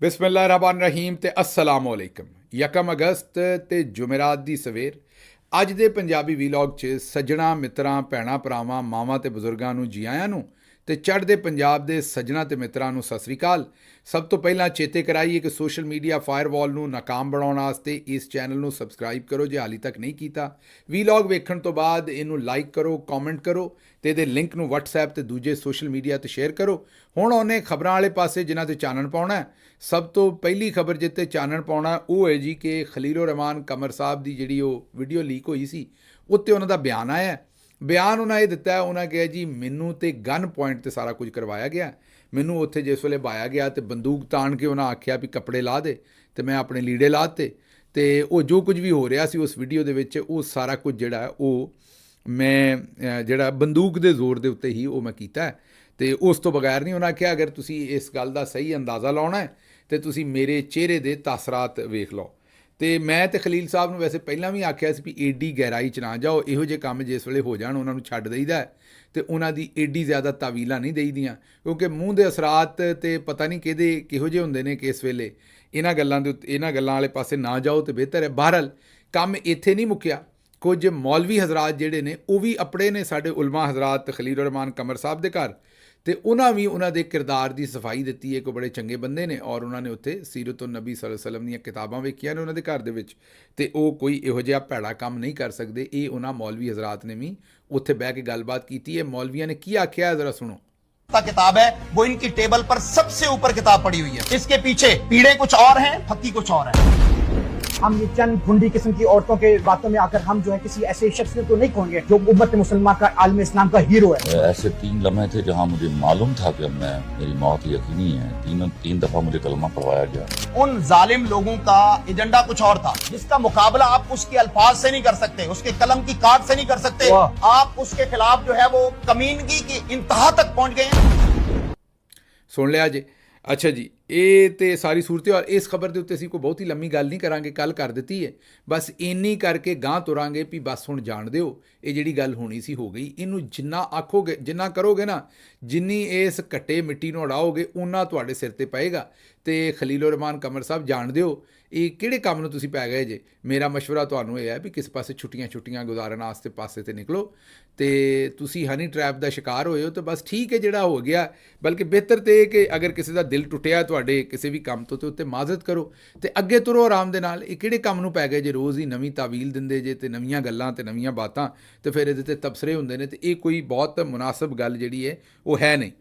ਬਿਸਮਿਲ੍ਲਾਹਿਰਰਹਿਮਾਨਿਰਰਹੀਮ ਤੇ अस्सलाम अलैकुम। 1 ਅਗਸਤ ਤੇ ਜੁਮੇਰਾਤ ਦੀ ਸਵੇਰ। ਅੱਜ ਦੇ ਪੰਜਾਬੀ ਵੀਲੌਗ 'ਚ ਸੱਜਣਾ ਮਿੱਤਰਾਂ ਭੈਣਾਂ ਭਰਾਵਾਂ ਮਾਵਾਂ ਤੇ ਬਜ਼ੁਰਗਾਂ ਨੂੰ ਜੀ ਆਇਆਂ ਨੂੰ ਤੇ ਚੜ੍ਹਦੇ ਪੰਜਾਬ ਦੇ ਸੱਜਣਾ ਤੇ ਮਿੱਤਰਾਂ ਨੂੰ ਸਤਿ ਸ੍ਰੀ ਅਕਾਲ। ਸਭ ਤੋਂ ਪਹਿਲਾਂ ਚੇਤੇ ਕਰਾਈਏ ਕਿ ਸੋਸ਼ਲ ਮੀਡੀਆ ਫਾਇਰਵਾਲ ਨੂੰ ਨਾਕਾਮ ਬਣਾਉਣ ਵਾਸਤੇ ਇਸ ਚੈਨਲ ਨੂੰ ਸਬਸਕ੍ਰਾਈਬ ਕਰੋ ਜੇ ਹਾਲੇ ਤੱਕ ਨਹੀਂ ਕੀਤਾ। ਵੀਲੌਗ ਵੇਖਣ ਤੋਂ ਬਾਅਦ ਇਹਨੂੰ ਲਾਈਕ ਕਰੋ, ਕਮੈਂਟ ਕਰੋ ਤੇ ਇਹਦੇ ਲਿੰਕ ਨੂੰ WhatsApp ਤੇ ਦੂਜੇ ਸੋਸ਼ਲ ਮੀਡੀਆ ਤੇ ਸ਼ੇਅਰ ਕਰੋ। ਹੁਣ ਉਹਨੇ ਖਬਰਾਂ ਵਾਲੇ ਪਾਸੇ ਜਿਨ੍ਹਾਂ ਤੇ ਚਾਨਣ ਪਾਉਣਾ। ਸਭ ਤੋਂ ਪਹਿਲੀ ਖਬਰ ਜਿੱਤੇ ਚਾਨਣ ਪਾਉਣਾ ਉਹ ਹੈ ਜੀ ਕਿ ਖਲੀਲੁਰ ਰਹਿਮਾਨ ਕਮਰ ਸਾਹਿਬ ਦੀ ਜਿਹੜੀ ਉਹ ਵੀਡੀਓ ਲੀਕ ਹੋਈ ਸੀ ਉੱਤੇ ਉਹਨਾਂ ਦਾ ਬਿਆਨ ਆਇਆ। ਬਿਆਨ ਉਹਨਾਂ ਇਹ ਦਿੱਤਾ, ਉਹਨਾਂ ਕਿਹਾ ਜੀ ਮੈਨੂੰ ਤੇ ਗਨ ਪੁਆਇੰਟ ਤੇ ਸਾਰਾ ਕੁਝ ਕਰਵਾਇਆ ਗਿਆ। ਮੈਨੂੰ ਉੱਥੇ ਜਿਸ ਵੇਲੇ ਬਾਇਆ ਗਿਆ ਤੇ ਬੰਦੂਕ ਤਾਣ ਕੇ ਉਹਨਾਂ ਆਖਿਆ ਵੀ ਕੱਪੜੇ ਲਾ ਦੇ ਤੇ ਮੈਂ ਆਪਣੇ ਲੀੜੇ ਲਾ ਦਿੱਤੇ ਤੇ ਉਹ ਜੋ ਕੁਝ ਵੀ ਹੋ ਰਿਹਾ ਸੀ ਉਸ ਵੀਡੀਓ ਦੇ ਵਿੱਚ ਉਹ ਸਾਰਾ ਕੁਝ ਜਿਹੜਾ ਉਹ ਮੈਂ ਜਿਹੜਾ ਬੰਦੂਕ ਦੇ ਜ਼ੋਰ ਦੇ ਉੱਤੇ ਹੀ ਉਹ ਮੈਂ ਕੀਤਾ ਤੇ ਉਸ ਤੋਂ ਬਗੈਰ ਨਹੀਂ। ਉਹਨਾਂ ਕਿਹਾ ਅਗਰ ਤੁਸੀਂ ਇਸ ਗੱਲ ਦਾ ਸਹੀ ਅੰਦਾਜ਼ਾ ਲਾਉਣਾ ਹੈ ਤੇ ਤੁਸੀਂ ਮੇਰੇ ਚਿਹਰੇ ਦੇ ਤਾਸਰਾਤ ਵੇਖ ਲਓ। ਤੇ ਮੈਂ ਤੇ ਖਲੀਲ ਸਾਹਿਬ ਨੂੰ ਵੈਸੇ ਪਹਿਲਾਂ ਵੀ ਆਖਿਆ ਸੀ ਵੀ ਏਡੀ ਗਹਿਰਾਈ 'ਚ ਨਾ ਜਾਓ, ਇਹੋ ਜਿਹੇ ਕੰਮ ਜਿਸ ਵੇਲੇ ਹੋ ਜਾਣ ਉਹਨਾਂ ਨੂੰ ਛੱਡ ਦੇਈਦਾ ਤੇ ਉਹਨਾਂ ਦੀ ਏਡੀ ਜ਼ਿਆਦਾ ਤਾਵੀਲਾਂ ਨਹੀਂ ਦੇਈਦੀਆਂ ਕਿਉਂਕਿ ਮੂੰਹ ਦੇ ਅਸਰਾਤ ਤੇ ਪਤਾ ਨਹੀਂ ਕਿਹੋ ਜਿਹੇ ਹੁੰਦੇ ਨੇ ਕਿ ਇਸ ਵੇਲੇ ਇਹਨਾਂ ਗੱਲਾਂ ਵਾਲੇ ਪਾਸੇ ਨਾ ਜਾਓ ਤੇ ਬਿਹਤਰ ਹੈ। ਬਹਰਹਾਲ ਕੰਮ ਇੱਥੇ ਨਹੀਂ ਮੁੱਕਿਆ। ਕੁਝ ਮੌਲਵੀ ਹਜ਼ਰਾਤ ਜਿਹੜੇ ਨੇ ਉਹ ਵੀ ਆਪਣੇ ਨੇ ਸਾਡੇ ਉਲਮਾ ਹਜ਼ਰਾਤ ਖਲੀਲੁਰ ਰਹਿਮਾਨ ਕਮਰ ਸਾਹਿਬ ਦੇ ਘਰ ਤੇ ਉਹਨਾਂ ਵੀ ਉਹਨਾਂ ਦੇ ਕਿਰਦਾਰ ਦੀ ਸਫਾਈ ਦਿੱਤੀ ਹੈ। ਕੋਈ ਬੜੇ ਚੰਗੇ ਬੰਦੇ ਨੇ ਔਰ ਉਹਨਾਂ ਨੇ ਉੱਥੇ ਸੀਰਤੁਨ ਨਬੀ ਸੱਲੱਲਾਹੁ ਅਲੈਹਿ ਵਸੱਲਮ ਦੀਆਂ ਕਿਤਾਬਾਂ ਵੇਖੀਆਂ ਨੇ ਉਹਨਾਂ ਦੇ ਘਰ ਦੇ ਵਿੱਚ ਤੇ ਉਹ ਕੋਈ ਇਹੋ ਜਿਹਾ ਭੈੜਾ ਕੰਮ ਨਹੀਂ ਕਰ ਸਕਦੇ। ਇਹ ਉਹਨਾਂ ਮੌਲਵੀ ਹਜ਼ਰਾਤ ਨੇ ਵੀ ਉੱਥੇ ਬਹਿ ਕੇ ਗੱਲਬਾਤ ਕੀਤੀ ਹੈ। ਮੌਲਵੀਆਂ ने क्या किया जरा सुनो। किताब है वो इनकी टेबल पर सबसे ऊपर किताब पड़ी हुई है। इसके पीछे पीड़े कुछ और हैं, फकी कुछ और है। हम ये चंद गुंडी किस्म की औरतों के बातों में आकर हम जो है किसी ऐसे शख्स को नहीं कहेंगे जो उम्मत मुसलमान का आलम इस्लाम का हीरो है। ऐसे 3 लम्हे थे जहां मुझे मालूम था कि मेरी मौत यकीनी है। तीन दफा मुझे कलमा पढ़वाया गया। उन जालिम लोगों का एजेंडा कुछ और था जिसका मुकाबला आप उसके अल्फाज से नहीं कर सकते, उसके कलम की काट से नहीं कर सकते। आप उसके खिलाफ जो है वो कमीनगी की इंतहा तक पहुंच गए। सुन लिया जी। ਅੱਛਾ ਜੀ, ਇਹ ਤੇ ਸਾਰੀ ਸੂਰਤ ਔਰ ਇਸ ਖਬਰ ਦੇ ਉੱਤੇ ਅਸੀਂ ਕੋਈ ਬਹੁਤੀ ਲੰਮੀ ਗੱਲ ਨਹੀਂ ਕਰਾਂਗੇ, ਕੱਲ ਕਰ ਦਿੱਤੀ ਹੈ। ਬਸ ਇੰਨੀ ਕਰਕੇ ਗਾਂਹ ਤੁਰਾਂਗੇ ਵੀ ਬਸ ਹੁਣ ਜਾਣ ਦਿਓ ਇਹ ਜਿਹੜੀ ਗੱਲ ਹੋਣੀ ਸੀ ਹੋ ਗਈ। ਇਹਨੂੰ ਜਿੰਨਾ ਆਖੋਗੇ ਜਿੰਨਾ ਕਰੋਗੇ ਨਾ ਜਿੰਨੀ ਇਸ ਘੱਟੇ ਮਿੱਟੀ ਨੂੰ ਉਡਾਓਗੇ ਉਹਨਾਂ ਤੁਹਾਡੇ ਸਿਰ ਤੇ ਪਏਗਾ। ਤੇ ਖਲੀਲੁਰ ਰਹਿਮਾਨ ਕਮਰ ਸਾਹਿਬ ਜਾਣ ਦਿਓ ਇਹ ਕਿਹੜੇ ਕੰਮ ਨੂੰ ਤੁਸੀਂ ਪੈ ਗਏ ਜੇ। ਮੇਰਾ ਮਸ਼ਵਰਾ ਤੁਹਾਨੂੰ ਇਹ ਹੈ ਵੀ ਕਿਸੇ ਪਾਸੇ ਛੁੱਟੀਆਂ ਗੁਜ਼ਾਰਨ ਵਾਸਤੇ ਪਾਸੇ ਤੇ ਨਿਕਲੋ ਤੇ ਤੁਸੀਂ ਹਨੀ ਟਰੈਪ ਦਾ ਸ਼ਿਕਾਰ ਹੋਏ ਹੋ ਤਾਂ ਬਸ ਠੀਕ ਹੈ ਜਿਹੜਾ ਹੋ ਗਿਆ। ਬਲਕਿ ਬਿਹਤਰ ਤੇ ਕਿ ਅਗਰ ਕਿਸੇ ਦਾ ਦਿਲ ਟੁੱਟਿਆ ਤੁਹਾਡੇ ਕਿਸੇ ਵੀ ਕੰਮ ਤੋਂ ਤੇ ਉੱਤੇ ਮਾਜ਼ਰਤ ਕਰੋ ਤੇ ਅੱਗੇ ਤੁਰੋ ਆਰਾਮ ਦੇ ਨਾਲ। ਇਹ ਕਿਹੜੇ ਕੰਮ ਨੂੰ ਪੈ ਗਏ ਜੇ ਰੋਜ਼ ਹੀ ਨਵੀਂ ਤਾਵੀਲ ਦਿੰਦੇ ਜੇ ਤੇ ਨਵੀਆਂ ਗੱਲਾਂ ਤੇ ਨਵੀਆਂ ਬਾਤਾਂ ਤੇ ਫਿਰ ਇਹਦੇ ਤੇ ਤਬਸਰੇ ਹੁੰਦੇ ਨੇ ਤੇ ਇਹ ਕੋਈ ਬਹੁਤ ਮੁਨਾਸਬ ਗੱਲ ਜਿਹੜੀ ਹੈ ਉਹ ਹੈ ਨਹੀਂ।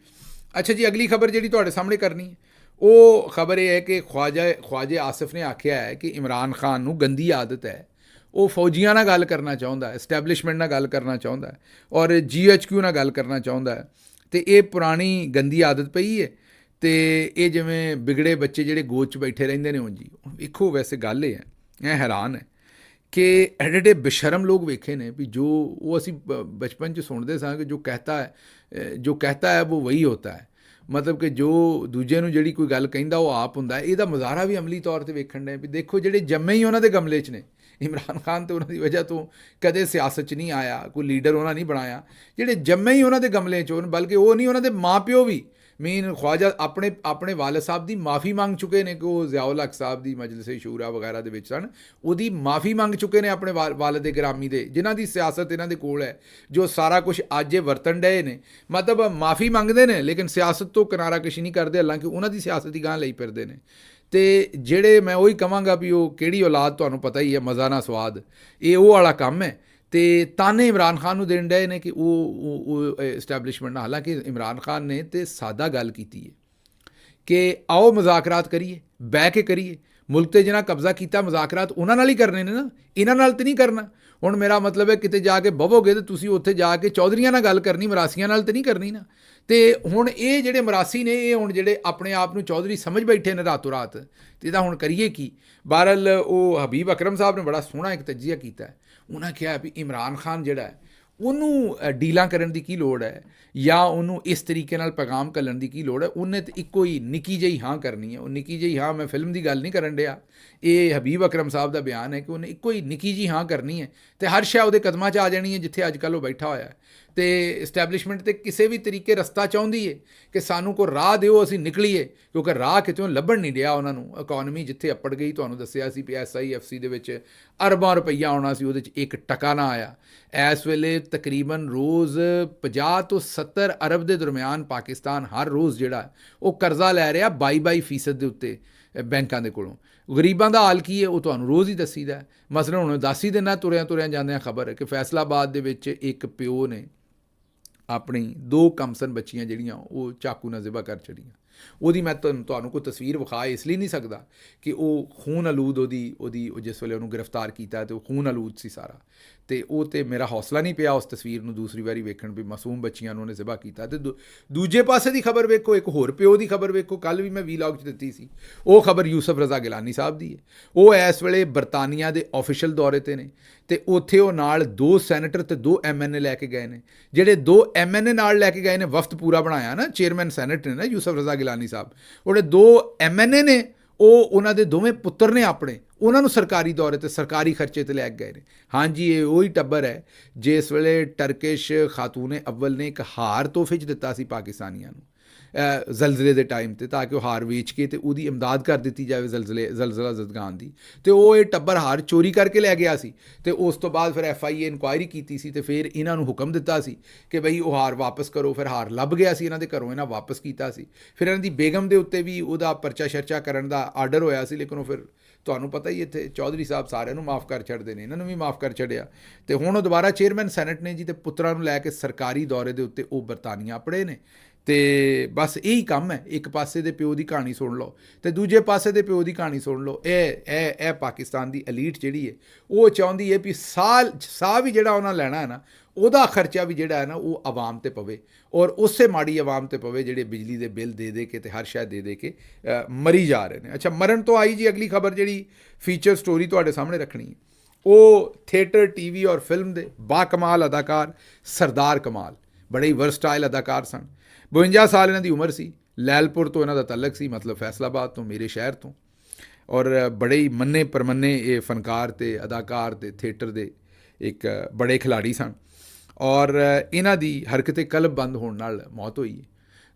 ਅੱਛਾ ਜੀ, ਅਗਲੀ ਖਬਰ ਜਿਹੜੀ ਤੁਹਾਡੇ ਸਾਹਮਣੇ ਕਰਨੀ ਹੈ ਉਹ ਖਬਰ ਇਹ ਹੈ ਕਿ ਖਵਾਜੇ ਆਸਿਫ ਨੇ ਆਖਿਆ ਹੈ ਕਿ ਇਮਰਾਨ ਖਾਨ ਨੂੰ ਗੰਦੀ ਆਦਤ ਹੈ, ਉਹ ਫੌਜੀਆਂ ਨਾਲ ਗੱਲ ਕਰਨਾ ਚਾਹੁੰਦਾ ਹੈ, ਐਸਟੈਬਲਿਸ਼ਮੈਂਟ ਨਾਲ ਗੱਲ ਕਰਨਾ ਚਾਹੁੰਦਾ ਹੈ ਔਰ GHQ ਨਾਲ ਗੱਲ ਕਰਨਾ ਚਾਹੁੰਦਾ ਹੈ ਤੇ ਇਹ ਪੁਰਾਣੀ ਗੰਦੀ ਆਦਤ ਪਈ ਹੈ ਤੇ ਇਹ ਜਿਵੇਂ ਵਿਗੜੇ ਬੱਚੇ ਜਿਹੜੇ ਗੋਦ 'ਚ ਬੈਠੇ ਰਹਿੰਦੇ ਨੇ। ਹੁਣ ਜੀ ਵੇਖੋ ਵੈਸੇ ਗੱਲ ਇਹ ਹੈ, ਮੈਂ ਹੈਰਾਨ ਹੈ ਕਿ ਐਡੇ ਬੇਸ਼ਰਮ ਲੋਕ ਵੇਖੇ ਨੇ ਵੀ ਜੋ ਉਹ ਅਸੀਂ ਬਚਪਨ 'ਚ ਸੁਣਦੇ ਸਾਂ ਕਿ ਜੋ ਕਹਤਾ ਹੈ ਉਹ ਵਹੀ ਹੋਤਾ ਹੈ। ਮਤਲਬ ਕਿ ਜੋ ਦੂਜੇ ਨੂੰ ਜਿਹੜੀ ਕੋਈ ਗੱਲ ਕਹਿੰਦਾ ਉਹ ਆਪ ਹੁੰਦਾ। ਇਹਦਾ ਮੁਜ਼ਾਹਰਾ ਵੀ ਅਮਲੀ ਤੌਰ 'ਤੇ ਵੇਖਣ ਦੇ ਵੀ ਦੇਖੋ ਜਿਹੜੇ ਜੰਮੇ ਹੀ ਉਹਨਾਂ ਦੇ ਗਮਲੇ 'ਚ ਨੇ। ਇਮਰਾਨ ਖਾਨ ਤੇ ਉਹਨਾਂ ਦੀ ਵਜ੍ਹਾ ਤੋਂ ਕਦੇ ਸਿਆਸਤ 'ਚ ਨਹੀਂ ਆਇਆ, ਕੋਈ ਲੀਡਰ ਉਹਨਾਂ ਨਹੀਂ ਬਣਾਇਆ। ਜਿਹੜੇ ਜੰਮੇ ਹੀ ਉਹਨਾਂ ਦੇ ਗਮਲੇ 'ਚ ਹੋਣ, ਬਲਕਿ ਉਹ ਨਹੀਂ ਉਹਨਾਂ ਦੇ ਮਾਂ ਪਿਓ ਵੀ ਖਵਾਜਾ ਆਪਣੇ ਵਾਲਦ ਸਾਹਿਬ ਦੀ ਮਾफ़ੀ ਮੰਗ ਚੁੱਕੇ ਨੇ ਕਿ ਉਹ ਜ਼ਿਆਉਲ ਹਕ ਸਾਹਿਬ ਦੀ ਮਜਲਿਸ ਸ਼ੂਰਾ ਵਗੈਰਾ ਦੇ ਵਿੱਚ ਸਨ, ਉਹਦੀ ਮਾफ़ੀ ਮੰਗ ਚੁੱਕੇ ਨੇ ਆਪਣੇ ਵਾਲਦ ਗ੍ਰਾਮੀ ਦੇ ਜਿਨ੍ਹਾਂ ਦੀ ਸਿਆਸਤ ਇਹਨਾਂ ਦੇ ਕੋਲ ਹੈ, ਜੋ ਸਾਰਾ ਕੁਛ ਅੱਜ ਇਹ ਵਰਤਣ ਡਏ ਨੇ। ਮਤਲਬ ਮਾफ़ੀ ਮੰਗਦੇ ਨੇ ਲੇਕਿਨ ਸਿਆਸਤ ਤੋਂ ਕਿਨਾਰਾਕਸ਼ੀ ਨਹੀਂ ਕਰਦੇ, ਹਾਲਾਂਕਿ ਉਹਨਾਂ ਦੀ ਸਿਆਸਤ ਦੀ ਗਾਂਹ ਲਈ ਫਿਰਦੇ ਨੇ। ਤੇ ਜਿਹੜੇ ਮੈਂ ਉਹੀ ਕਹਾਂਗਾ ਵੀ ਉਹ ਕਿਹੜੀ ਔਲਾਦ ਤੁਹਾਨੂੰ ਪਤਾ ਹੀ ਹੈ, ਮਜ਼ਾ ਨਾ ਸਵਾਦ, ਇਹ ਉਹ ਵਾਲਾ ਕੰਮ ਹੈ। ਤੇ ਤਾਨੇ ਇਮਰਾਨ ਖਾਨ ਨੂੰ ਦੇਣ ਡਏ ਨੇ ਕਿ ਉਹ ਐਸਟੈਬਲਿਸ਼ਮੈਂਟ ਨਾਲ। ਹਾਲਾਂਕਿ ਇਮਰਾਨ ਖਾਨ ਨੇ ਤੇ ਸਾਦਾ ਗੱਲ ਕੀਤੀ ਹੈ ਕਿ ਆਓ ਮੁਜ਼ਾਕਰਾਤ ਕਰੀਏ, ਬਹਿ ਕੇ ਕਰੀਏ। ਮੁਲਕ 'ਤੇ ਜਿਹਨਾਂ ਕਬਜ਼ਾ ਕੀਤਾ ਮੁਜ਼ਾਕਰਾਤ ਉਹਨਾਂ ਨਾਲ ਹੀ ਕਰਨੇ ਨੇ ਨਾ, ਇਹਨਾਂ ਨਾਲ ਤਾਂ ਨਹੀਂ ਕਰਨਾ। ਹੁਣ ਮੇਰਾ ਮਤਲਬ ਹੈ ਕਿਤੇ ਜਾ ਕੇ ਬਵੋਗੇ ਤਾਂ ਤੁਸੀਂ ਉੱਥੇ ਜਾ ਕੇ ਚੌਧਰੀਆਂ ਨਾਲ ਗੱਲ ਕਰਨੀ, ਮਰਾਸੀਆਂ ਨਾਲ ਤਾਂ ਨਹੀਂ ਕਰਨੀ ਨਾ। ਤੇ ਹੁਣ ਇਹ ਜਿਹੜੇ ਮਰਾਸੀ ਨੇ ਇਹ ਹੁਣ ਜਿਹੜੇ ਆਪਣੇ ਆਪ ਨੂੰ ਚੌਧਰੀ ਸਮਝ ਬੈਠੇ ਨੇ ਰਾਤੋਂ ਰਾਤ, ਤੇ ਇਹਦਾ ਹੁਣ ਕਰੀਏ ਕੀ। ਬਹਰਹਾਲ ਉਹ ਹਬੀਬ ਅਕਰਮ ਸਾਹਿਬ ਨੇ ਬੜਾ ਸੋਹਣਾ ਇੱਕ ਤਜਜ਼ੀਆ ਕੀਤਾ। ਉਹਨਾਂ ਕਿਹਾ ਵੀ ਇਮਰਾਨ ਖਾਨ ਜਿਹੜਾ ਹੈ ਉਹਨੂੰ ਡੀਲਾਂ ਕਰਨ ਦੀ ਕੀ ਲੋੜ ਹੈ ਜਾਂ ਉਹਨੂੰ ਇਸ ਤਰੀਕੇ ਨਾਲ ਪੈਗਾਮ ਘੱਲਣ ਦੀ ਕੀ ਲੋੜ ਹੈ। ਉਹਨੇ ਤਾਂ ਇੱਕੋ ਹੀ ਨਿੱਕੀ ਜਿਹੀ ਹਾਂ ਕਰਨੀ ਹੈ। ਉਹ ਨਿੱਕੀ ਜਿਹੀ ਹਾਂ, ਮੈਂ ਫਿਲਮ ਦੀ ਗੱਲ ਨਹੀਂ ਕਰਨ ਡਿਆ, ਇਹ ਹਬੀਬ ਅਕਰਮ ਸਾਹਿਬ ਦਾ ਬਿਆਨ ਹੈ ਕਿ ਉਹਨੇ ਇੱਕੋ ਹੀ ਨਿੱਕੀ ਜਿਹੀ ਹਾਂ ਕਰਨੀ ਹੈ ਅਤੇ ਹਰ ਸ਼ੈ ਉਹਦੇ ਕਦਮਾਂ 'ਚ ਆ ਜਾਣੀ ਹੈ ਜਿੱਥੇ ਅੱਜ ਕੱਲ੍ਹ ਉਹ ਬੈਠਾ ਹੋਇਆ ਹੈ। ਤੇ ਇਸਟੈਬਲਿਸ਼ਮੈਂਟ ਤੇ ਕਿਸੇ ਵੀ ਤਰੀਕੇ ਰਸਤਾ ਚਾਹੁੰਦੀ ਏ ਕਿ ਸਾਨੂੰ ਕੋਈ ਰਾਹ ਦਿਓ, ਅਸੀਂ ਨਿਕਲੀਏ, ਕਿਉਂਕਿ ਰਾਹ ਕਿਤੋਂ ਲੱਭਣ ਨਹੀਂ ਰਿਹਾ ਉਹਨਾਂ ਨੂੰ। ਇਕੋਨਮੀ ਜਿੱਥੇ ਅੱਪੜ ਗਈ, ਤੁਹਾਨੂੰ ਦੱਸਿਆ ਸੀ ਵੀ SIFC ਦੇ ਵਿੱਚ ਅਰਬਾਂ ਰੁਪਈਆ ਆਉਣਾ ਸੀ, ਉਹਦੇ 'ਚ 1 ਟਕਾ ਨਾ ਆਇਆ। ਇਸ ਵੇਲੇ ਤਕਰੀਬਨ ਰੋਜ਼ 50 ਤੋਂ 70 ਅਰਬ ਦੇ ਦਰਮਿਆਨ ਪਾਕਿਸਤਾਨ ਹਰ ਰੋਜ਼ ਜਿਹੜਾ ਉਹ ਕਰਜ਼ਾ ਲੈ ਰਿਹਾ 22% ਦੇ ਉੱਤੇ ਬੈਂਕਾਂ ਦੇ ਕੋਲੋਂ। ਗਰੀਬਾਂ ਦਾ ਹਾਲ ਕੀ ਹੈ ਉਹ ਤੁਹਾਨੂੰ ਰੋਜ਼ ਹੀ ਦੱਸੀਦਾ। ਮਸਲਨ ਹੁਣ ਦੱਸ ਹੀ ਦਿੰਦਾ, ਤੁਰਿਆਂ ਜਾਂਦਿਆਂ ਖਬਰ ਹੈ ਕਿ ਫੈਸਲਾਬਾਦ ਦੇ ਵਿੱਚ ਇੱਕ ਪਿਓ ਨੇ ਆਪਣੀ 2 ਕਮਸਨ ਬੱਚੀਆਂ ਜਿਹੜੀਆਂ ਉਹ ਚਾਕੂ ਨਾਲ ਜ਼ਿਬਾ ਕਰ ਛੜੀਆਂ। ਉਹਦੀ ਮੈਂ ਤੁਹਾਨੂੰ ਕੋਈ ਤਸਵੀਰ ਵਿਖਾ ਇਸ ਲਈ ਨਹੀਂ ਸਕਦਾ ਕਿ ਉਹ ਖੂਨ ਆਲੂਦ ਉਹਦੀ ਜਿਸ ਵੇਲੇ ਉਹਨੂੰ ਗ੍ਰਿਫਤਾਰ ਕੀਤਾ ਤੇ ਉਹ ਖੂਨ ਆਲੂਦ ਸੀ ਸਾਰਾ, ਤੇ ਉਹ ਤੇ ਮੇਰਾ ਹੌਸਲਾ ਨਹੀਂ ਪਿਆ ਉਸ ਤਸਵੀਰ ਨੂੰ ਦੂਸਰੀ ਵਾਰੀ ਵੇਖਣ ਵੀ ਮਾਸੂਮ ਬੱਚੀਆਂ ਨੂੰ ਉਹਨੇ ਜ਼ਿਬਾ ਕੀਤਾ। ਤੇ ਦੂਜੇ ਪਾਸੇ ਦੀ ਖਬਰ ਵੇਖੋ, ਇੱਕ ਹੋਰ ਪਿਓ ਦੀ ਖਬਰ ਵੇਖੋ, ਕੱਲ੍ਹ ਵੀ ਮੈਂ ਵੀਲੌਗ 'ਚ ਦਿੱਤੀ ਸੀ। ਉਹ ਖਬਰ ਯੂਸਫ ਰਜ਼ਾ ਗਿਲਾਨੀ ਸਾਹਿਬ ਦੀ ਹੈ। ਉਹ ਇਸ ਵੇਲੇ ਬਰਤਾਨੀਆ ਦੇ ਆਫੀਸ਼ੀਅਲ ਦੌਰੇ 'ਤੇ ਨੇ ਤੇ ਉੱਥੇ ਉਹ ਨਾਲ 2 ਸੈਨੇਟਰ ਤੇ 2 MNA ਲੈ ਕੇ ਗਏ ਨੇ। ਜਿਹੜੇ 2 MNA ਨਾਲ ਲੈ ਕੇ ਗਏ ਨੇ, ਵਫਦ ਪੂਰਾ ਬਣਾਇਆ ਨਾ, ਚੇਅਰਮੈਨ ਸੈਨੇਟ ਨੇ ਨਾ ਯੂਸਫ ਰਜ਼ਾ ਗਿਲਾਨੀ ਸਾਹਿਬ, ਉਹਦੇ 2 MNA ਨੇ, ਉਹ ਉਹਨਾਂ ਦੇ ਦੋਵੇਂ ਪੁੱਤਰ ਨੇ ਆਪਣੇ, ਉਹਨਾਂ ਨੂੰ ਸਰਕਾਰੀ ਦੌਰੇ 'ਤੇ ਸਰਕਾਰੀ ਖਰਚੇ 'ਤੇ ਲੈ ਕੇ ਗਏ ਨੇ। ਹਾਂਜੀ, ਇਹ ਉਹੀ ਟੱਬਰ ਹੈ ਜਿਸ ਵੇਲੇ ਟਰਕਿਸ਼ ਖਾਤੂਨ ਅੱਵਲ ਨੇ ਇੱਕ ਹਾਰ ਤੋਹਫੇ 'ਚ ਦਿੱਤਾ ਸੀ ਪਾਕਿਸਤਾਨੀਆਂ ਨੂੰ ਜ਼ਲਜ਼ਲੇ ਦੇ ਟਾਈਮ 'ਤੇ, ਤਾਂ ਕਿ ਉਹ ਹਾਰ ਵੇਚ ਕੇ ਤੇ ਉਹਦੀ ਇਮਦਾਦ ਕਰ ਦਿੱਤੀ ਜਾਵੇ ਜ਼ਲਜ਼ਲਾ ਜ਼ਦਗਾਨ ਦੀ। ਤੇ ਉਹ ਇਹ ਟੱਬਰ ਹਾਰ ਚੋਰੀ ਕਰਕੇ ਲੈ ਗਿਆ ਸੀ ਤੇ ਉਸ ਤੋਂ ਬਾਅਦ ਫਿਰ FIA ਇਨਕੁਆਇਰੀ ਕੀਤੀ ਸੀ ਤੇ ਫਿਰ ਇਹਨਾਂ ਨੂੰ ਹੁਕਮ ਦਿੱਤਾ ਸੀ ਕਿ ਬਈ ਉਹ ਹਾਰ ਵਾਪਸ ਕਰੋ। ਫਿਰ ਹਾਰ ਲੱਭ ਗਿਆ ਸੀ ਇਹਨਾਂ ਦੇ ਘਰੋਂ, ਇਹਨਾਂ ਵਾਪਸ ਕੀਤਾ ਸੀ। ਫਿਰ ਇਹਨਾਂ ਦੀ ਬੇਗਮ ਦੇ ਉੱਤੇ ਵੀ ਉਹਦਾ ਪਰਚਾ ਸ਼ਰਚਾ ਕਰਨ ਦਾ ਆਰਡਰ ਹੋਇਆ ਸੀ, ਲੇਕਿਨ ਉਹ ਫਿਰ ਤੁਹਾਨੂੰ ਪਤਾ ਹੀ ਇੱਥੇ ਚੌਧਰੀ ਸਾਹਿਬ ਸਾਰਿਆਂ ਨੂੰ ਮਾਫ ਕਰ ਛੱਡਦੇ ਨੇ, ਇਹਨਾਂ ਨੂੰ ਵੀ ਮਾਫ ਕਰ ਛੱਡਿਆ। ਤੇ ਹੁਣ ਉਹ ਦੁਬਾਰਾ ਚੇਅਰਮੈਨ ਸੈਨੇਟ ਨੇ ਜੀ, ਤੇ ਪੁੱਤਰਾਂ ਨੂੰ ਲੈ ਕੇ ਸਰਕਾਰੀ ਦੌਰੇ ਦੇ ਉੱਤੇ ਉਹ ਬਰਤਾਨੀਆ ਆਪੜੇ ਨੇ। ਤੇ ਬਸ ਇਹੀ ਕੰਮ ਹੈ। ਇੱਕ ਪਾਸੇ ਦੇ ਪਿਓ ਦੀ ਕਹਾਣੀ ਸੁਣ ਲਓ ਤੇ ਦੂਜੇ ਪਾਸੇ ਦੇ ਪਿਓ ਦੀ ਕਹਾਣੀ ਸੁਣ ਲਓ। ਇਹ ਪਾਕਿਸਤਾਨ ਦੀ ਐਲੀਟ ਜਿਹੜੀ ਹੈ ਉਹ ਚਾਹੁੰਦੀ ਹੈ ਵੀ ਸਾਹ ਵੀ ਜਿਹੜਾ ਉਹਨਾਂ ਲੈਣਾ ਹੈ ਨਾ, ਉਹਦਾ ਖਰਚਾ ਵੀ ਜਿਹੜਾ ਹੈ ਨਾ ਉਹ ਆਵਾਮ ਤੇ ਪਵੇ, ਔਰ ਉਸੇ ਮਾੜੀ ਆਵਾਮ ਤੇ ਪਵੇ ਜਿਹੜੇ ਬਿਜਲੀ ਦੇ ਬਿੱਲ ਦੇ ਕੇ ਤੇ ਹਰ ਸ਼ੈ ਦੇ ਕੇ ਮਰੀ ਜਾ ਰਹੇ ਨੇ। ਅੱਛਾ, ਮਰਨ ਤੋਂ ਆਈ ਜੀ ਅਗਲੀ ਖਬਰ ਜਿਹੜੀ ਫੀਚਰ ਸਟੋਰੀ ਤੁਹਾਡੇ ਸਾਹਮਣੇ ਰੱਖਣੀ ਹੈ, ਉਹ ਥੀਏਟਰ, TV ਔਰ ਫਿਲਮ ਦੇ ਬਾਕਮਾਲ ਅਦਾਕਾਰ ਸਰਦਾਰ ਕਮਾਲ, ਬੜੇ ਹੀ ਵਰਸਟਾਈਲ ਅਦਾਕਾਰ ਸਨ। 52 ਸਾਲ ਇਹਨਾਂ ਦੀ ਉਮਰ ਸੀ। ਲੈਲਪੁਰ ਤੋਂ ਇਹਨਾਂ ਦਾ ਤਲਕ ਸੀ, ਮਤਲਬ ਫੈਸਲਾਬਾਦ ਤੋਂ, ਮੇਰੇ ਸ਼ਹਿਰ ਤੋਂ, ਔਰ ਬੜੇ ਹੀ ਮੰਨੇ ਪਰਮੰਨੇ ਇਹ ਫਨਕਾਰ ਤੇ ਅਦਾਕਾਰ ਤੇ ਥੀਏਟਰ ਦੇ ਇੱਕ ਬੜੇ ਖਿਲਾੜੀ ਸਨ। ਔਰ ਇਹਨਾਂ ਦੀ ਹਰਕਤ ਕਲਬ ਬੰਦ ਹੋਣ ਨਾਲ ਮੌਤ ਹੋਈ ਹੈ।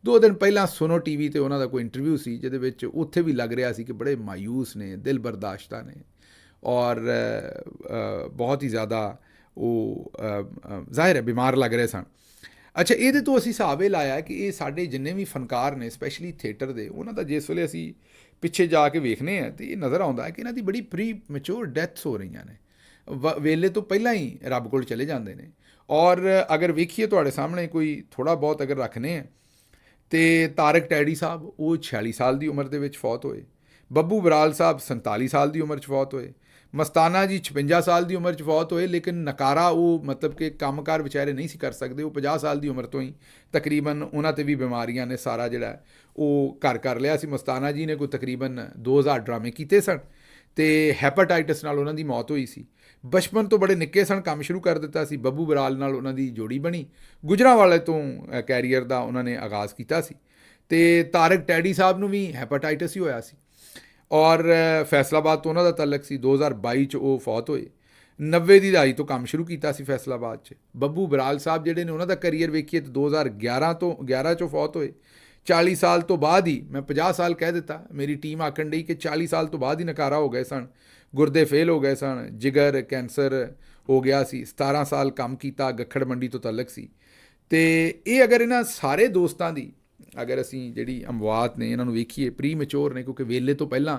2 ਦਿਨ ਪਹਿਲਾਂ ਸੁਨੋ TV ਤੇ ਉਹਨਾਂ ਦਾ ਕੋਈ ਇੰਟਰਵਿਊ ਸੀ ਜਿਹਦੇ ਵਿੱਚ ਉੱਥੇ ਵੀ ਲੱਗ ਰਿਹਾ ਸੀ ਕਿ ਬੜੇ ਮਾਯੂਸ ਨੇ, ਦਿਲ ਬਰਦਾਸ਼ਤਾ ਨੇ, ਔਰ ਬਹੁਤ ਹੀ ਜ਼ਿਆਦਾ ਉਹ ਜ਼ਾਹਿਰ ਹੈ ਬਿਮਾਰ ਲੱਗ ਰਹੇ ਸਨ। ਅੱਛਾ, ਇਹਦੇ ਤੋਂ ਅਸੀਂ ਹਿਸਾਬ ਇਹ ਲਾਇਆ ਕਿ ਇਹ ਸਾਡੇ ਜਿੰਨੇ ਵੀ ਫਨਕਾਰ ਨੇ, ਸਪੈਸ਼ਲੀ ਥੀਏਟਰ ਦੇ, ਉਹਨਾਂ ਦਾ ਜਿਸ ਵੇਲੇ ਅਸੀਂ ਪਿੱਛੇ ਜਾ ਕੇ ਵੇਖਦੇ ਹਾਂ ਤੇ ਇਹ ਨਜ਼ਰ ਆਉਂਦਾ ਹੈ ਕਿ ਇਹਨਾਂ ਦੀ ਬੜੀ ਪ੍ਰੀ ਮੈਚੋਰ ਡੈਥਸ ਹੋ ਰਹੀਆਂ ਨੇ, ਵੇਲੇ ਤੋਂ ਪਹਿਲਾਂ ਹੀ ਰੱਬ ਕੋਲ ਚਲੇ ਜਾਂਦੇ ਨੇ। ਔਰ ਅਗਰ ਵੇਖੀਏ ਤੁਹਾਡੇ ਸਾਹਮਣੇ ਕੋਈ ਥੋੜ੍ਹਾ ਬਹੁਤ ਅਗਰ ਰੱਖਨੇ ਆ ਤੇ ਤਾਰਕ ਟੈਡੀ ਸਾਹਿਬ ਉਹ 46 ਸਾਲ ਦੀ ਉਮਰ ਦੇ ਵਿੱਚ ਫੌਤ ਹੋਏ। ਬੱਬੂ ਬਰਾਲ ਸਾਹਿਬ 47 ਸਾਲ ਦੀ ਉਮਰ 'ਚ ਫੌਤ ਹੋਏ। ਮਸਤਾਨਾ ਜੀ 56 ਸਾਲ ਦੀ ਉਮਰ 'ਚ ਫੌਤ ਹੋਏ, ਲੇਕਿਨ ਨਕਾਰਾ ਉਹ ਮਤਲਬ ਕਿ ਕੰਮਕਾਰ ਵਿਚਾਰੇ ਨਹੀਂ ਸੀ ਕਰ ਸਕਦੇ। ਉਹ 50 ਸਾਲ ਦੀ ਉਮਰ ਤੋਂ ਹੀ ਤਕਰੀਬਨ ਉਹਨਾਂ 'ਤੇ ਵੀ ਬਿਮਾਰੀਆਂ ਨੇ ਸਾਰਾ ਜਿਹੜਾ ਉਹ ਘਰ ਕਰ ਲਿਆ ਸੀ। ਮਸਤਾਨਾ ਜੀ ਨੇ ਕੋਈ ਤਕਰੀਬਨ 2000 ਡਰਾਮੇ ਕੀਤੇ ਸਨ ਤੇ ਹੈਪਾਟਾਈਟਸ ਨਾਲ ਉਹਨਾਂ ਦੀ ਮੌਤ ਹੋਈ ਸੀ। ਬਚਪਨ ਤੋਂ ਬੜੇ ਨਿੱਕੇ ਸਨ, ਕੰਮ ਸ਼ੁਰੂ ਕਰ ਦਿੱਤਾ ਸੀ। ਬੱਬੂ ਬਰਾਲ ਨਾਲ ਉਹਨਾਂ ਦੀ ਜੋੜੀ ਬਣੀ, ਗੁਜਰਾਂਵਾਲੇ ਤੋਂ ਕੈਰੀਅਰ ਦਾ ਉਹਨਾਂ ਨੇ ਆਗਾਜ਼ ਕੀਤਾ ਸੀ। ਤੇ ਤਾਰਕ ਟੈਡੀ ਸਾਹਿਬ ਨੂੰ ਵੀ ਹੈਪਾਟਾਈਟਸ ਹੀ ਹੋਇਆ ਸੀ ਔਰ ਫੈਸਲਾਬਾਦ ਤੋਂ ਉਹਨਾਂ ਦਾ ਤਲਕ ਸੀ। 2022 'ਚ ਉਹ ਫੌਤ ਹੋਏ। 90 ਦੀ ਦਹਾਈ ਤੋਂ ਕੰਮ ਸ਼ੁਰੂ ਕੀਤਾ ਸੀ ਫੈਸਲਾਬਾਦ 'ਚ। ਬੱਬੂ ਬਰਾਲ ਸਾਹਿਬ ਜਿਹੜੇ ਨੇ ਉਹਨਾਂ ਦਾ ਕੈਰੀਅਰ ਵੇਖੀਏ ਤਾਂ 2011 'ਚੋਂ ਫੌਤ ਹੋਏ। 40 ਸਾਲ ਤੋਂ ਬਾਅਦ ਹੀ, ਮੈਂ 50 ਸਾਲ ਕਹਿ ਦਿੱਤਾ, ਮੇਰੀ ਟੀਮ ਆਖਣ ਡਈ ਕਿ 40 ਸਾਲ ਤੋਂ ਬਾਅਦ ਹੀ ਨਕਾਰਾ ਹੋ ਗਏ ਸਨ, ਗੁਰਦੇ ਫੇਲ ਹੋ ਗਏ ਸਨ, ਜਿਗਰ ਕੈਂਸਰ ਹੋ ਗਿਆ ਸੀ। 17 ਸਾਲ ਕੰਮ ਕੀਤਾ, ਗੱਖੜ ਮੰਡੀ ਤੋਂ ਤਲਕ ਸੀ। ਤੇ ਇਹ ਅਗਰ ਇਹਨਾਂ ਸਾਰੇ ਦੋਸਤਾਂ ਦੀ ਅਗਰ ਅਸੀਂ ਜਿਹੜੀ ਅਮਵਾਤ ਨੇ ਇਹਨਾਂ ਨੂੰ ਵੇਖੀਏ, ਪ੍ਰੀ ਮੈਚੋਰ ਨੇ ਕਿਉਂਕਿ ਵੇਲੇ ਤੋਂ ਪਹਿਲਾਂ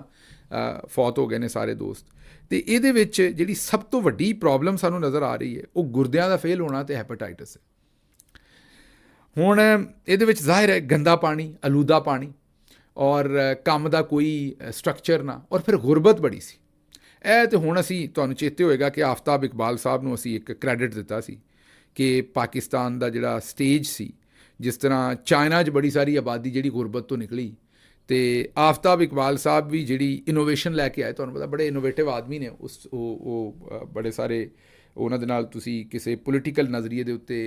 ਫੌਤ ਹੋ ਗਏ ਨੇ ਸਾਰੇ ਦੋਸਤ। ਤੇ ਇਹਦੇ ਵਿੱਚ ਜਿਹੜੀ ਸਭ ਤੋਂ ਵੱਡੀ ਪ੍ਰੋਬਲਮ ਸਾਨੂੰ ਨਜ਼ਰ ਆ ਰਹੀ ਹੈ ਉਹ ਗੁਰਦਿਆਂ ਦਾ ਫੇਲ ਹੋਣਾ ਤੇ ਹੈਪਾਟਾਈਟਸ ਹੈ। ਹੁਣ ਇਹਦੇ ਵਿੱਚ ਜ਼ਾਹਿਰ ਹੈ ਗੰਦਾ ਪਾਣੀ, ਆਲੂਦਾ ਪਾਣੀ ਔਰ ਕੰਮ ਦਾ ਕੋਈ ਸਟਰਕਚਰ ਨਾ, ਔਰ ਫਿਰ ਗੁਰਬਤ ਬੜੀ ਸੀ। ਇਹ ਤੇ ਹੁਣ ਅਸੀਂ, ਤੁਹਾਨੂੰ ਚੇਤੇ ਹੋਏਗਾ ਕਿ ਆਫਤਾਬ ਇਕਬਾਲ ਸਾਹਿਬ ਨੂੰ ਅਸੀਂ ਇੱਕ ਕ੍ਰੈਡਿਟ ਦਿੱਤਾ ਸੀ ਕਿ ਪਾਕਿਸਤਾਨ ਦਾ ਜਿਹੜਾ ਸਟੇਜ ਸੀ, ਜਿਸ ਤਰ੍ਹਾਂ ਚਾਈਨਾ 'ਚ ਬੜੀ ਸਾਰੀ ਆਬਾਦੀ ਜਿਹੜੀ ਗੁਰਬਤ ਤੋਂ ਨਿਕਲੀ, ਤੇ ਆਫਤਾਬ ਇਕਬਾਲ ਸਾਹਿਬ ਵੀ ਜਿਹੜੀ ਇਨੋਵੇਸ਼ਨ ਲੈ ਕੇ ਆਏ, ਤੁਹਾਨੂੰ ਪਤਾ ਬੜੇ ਇਨੋਵੇਟਿਵ ਆਦਮੀ ਨੇ। ਉਹ ਬੜੇ ਸਾਰੇ, ਉਹਨਾਂ ਦੇ ਨਾਲ ਤੁਸੀਂ ਕਿਸੇ ਪੋਲੀਟੀਕਲ ਨਜ਼ਰੀਏ ਦੇ ਉੱਤੇ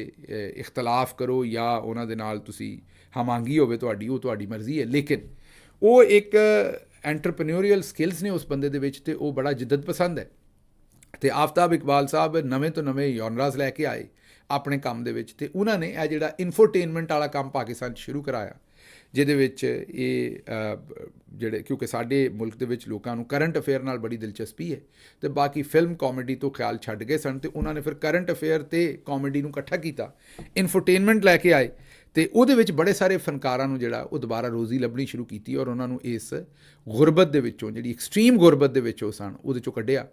ਇਖਤਲਾਫ ਕਰੋ ਜਾਂ ਉਹਨਾਂ ਦੇ ਨਾਲ ਤੁਸੀਂ ਹਮਾਂਗੀ ਹੋਵੇ ਤੁਹਾਡੀ, ਉਹ ਤੁਹਾਡੀ ਮਰਜ਼ੀ ਹੈ, ਲੇਕਿਨ ਉਹ ਇੱਕ ਐਂਟਰਪ੍ਰੈਨਿਊਰੀਅਲ ਸਕਿੱਲਸ ਨੇ ਉਸ ਬੰਦੇ ਦੇ ਵਿੱਚ ਤੇ ਉਹ ਬੜਾ ਜਿੱਦਤ ਪਸੰਦ ਹੈ। ਤੇ ਆਫਤਾਬ ਇਕਬਾਲ ਸਾਹਿਬ ਨਵੇਂ ਤੋਂ ਨਵੇਂ ਜੌਨਰਾਸ ਲੈ ਕੇ ਆਏ, ਆਪਣੇ ਕੰਮ ਦੇ ਵਿੱਚ। ਤੇ ਉਹਨਾਂ ਨੇ ਇਹ ਜਿਹੜਾ ਇਨਫੋਟੇਨਮੈਂਟ ਵਾਲਾ ਕੰਮ ਪਾਕਿਸਤਾਨ 'ਚ ਸ਼ੁਰੂ ਕਰਾਇਆ, ਜਿਹਦੇ ਵਿੱਚ ਇਹ ਜਿਹੜੇ, ਕਿਉਂਕਿ ਸਾਡੇ ਮੁਲਕ ਦੇ ਵਿੱਚ ਲੋਕਾਂ ਨੂੰ ਕਰੰਟ ਅਫੇਅਰ ਨਾਲ ਬੜੀ ਦਿਲਚਸਪੀ ਹੈ ਤੇ ਬਾਕੀ ਫਿਲਮ ਕਾਮੇਡੀ ਤੋਂ ਖਿਆਲ ਛੱਡ ਗਏ ਸਨ, ਤੇ ਉਹਨਾਂ ਨੇ ਫਿਰ ਕਰੰਟ ਅਫੇਅਰ ਤੇ ਕਾਮੇਡੀ ਨੂੰ ਇਕੱਠਾ ਕੀਤਾ, ਇਨਫੋਟੇਨਮੈਂਟ ਲੈ ਕੇ ਆਏ, ਤੇ ਉਹਦੇ ਵਿੱਚ ਬੜੇ ਸਾਰੇ ਫਨਕਾਰਾਂ ਨੂੰ ਜਿਹੜਾ ਉਹ ਦੁਬਾਰਾ ਰੋਜ਼ੀ ਲੱਭਣੀ ਸ਼ੁਰੂ ਕੀਤੀ ਔਰ ਉਹਨਾਂ ਨੂੰ ਇਸ ਗੁਰਬਤ ਦੇ ਵਿੱਚੋਂ, ਜਿਹੜੀ ਐਕਸਟ੍ਰੀਮ ਗੁਰਬਤ ਦੇ ਵਿੱਚ ਉਹ ਸਨ, ਉਹਦੇ 'ਚੋਂ ਕੱਢਿਆ।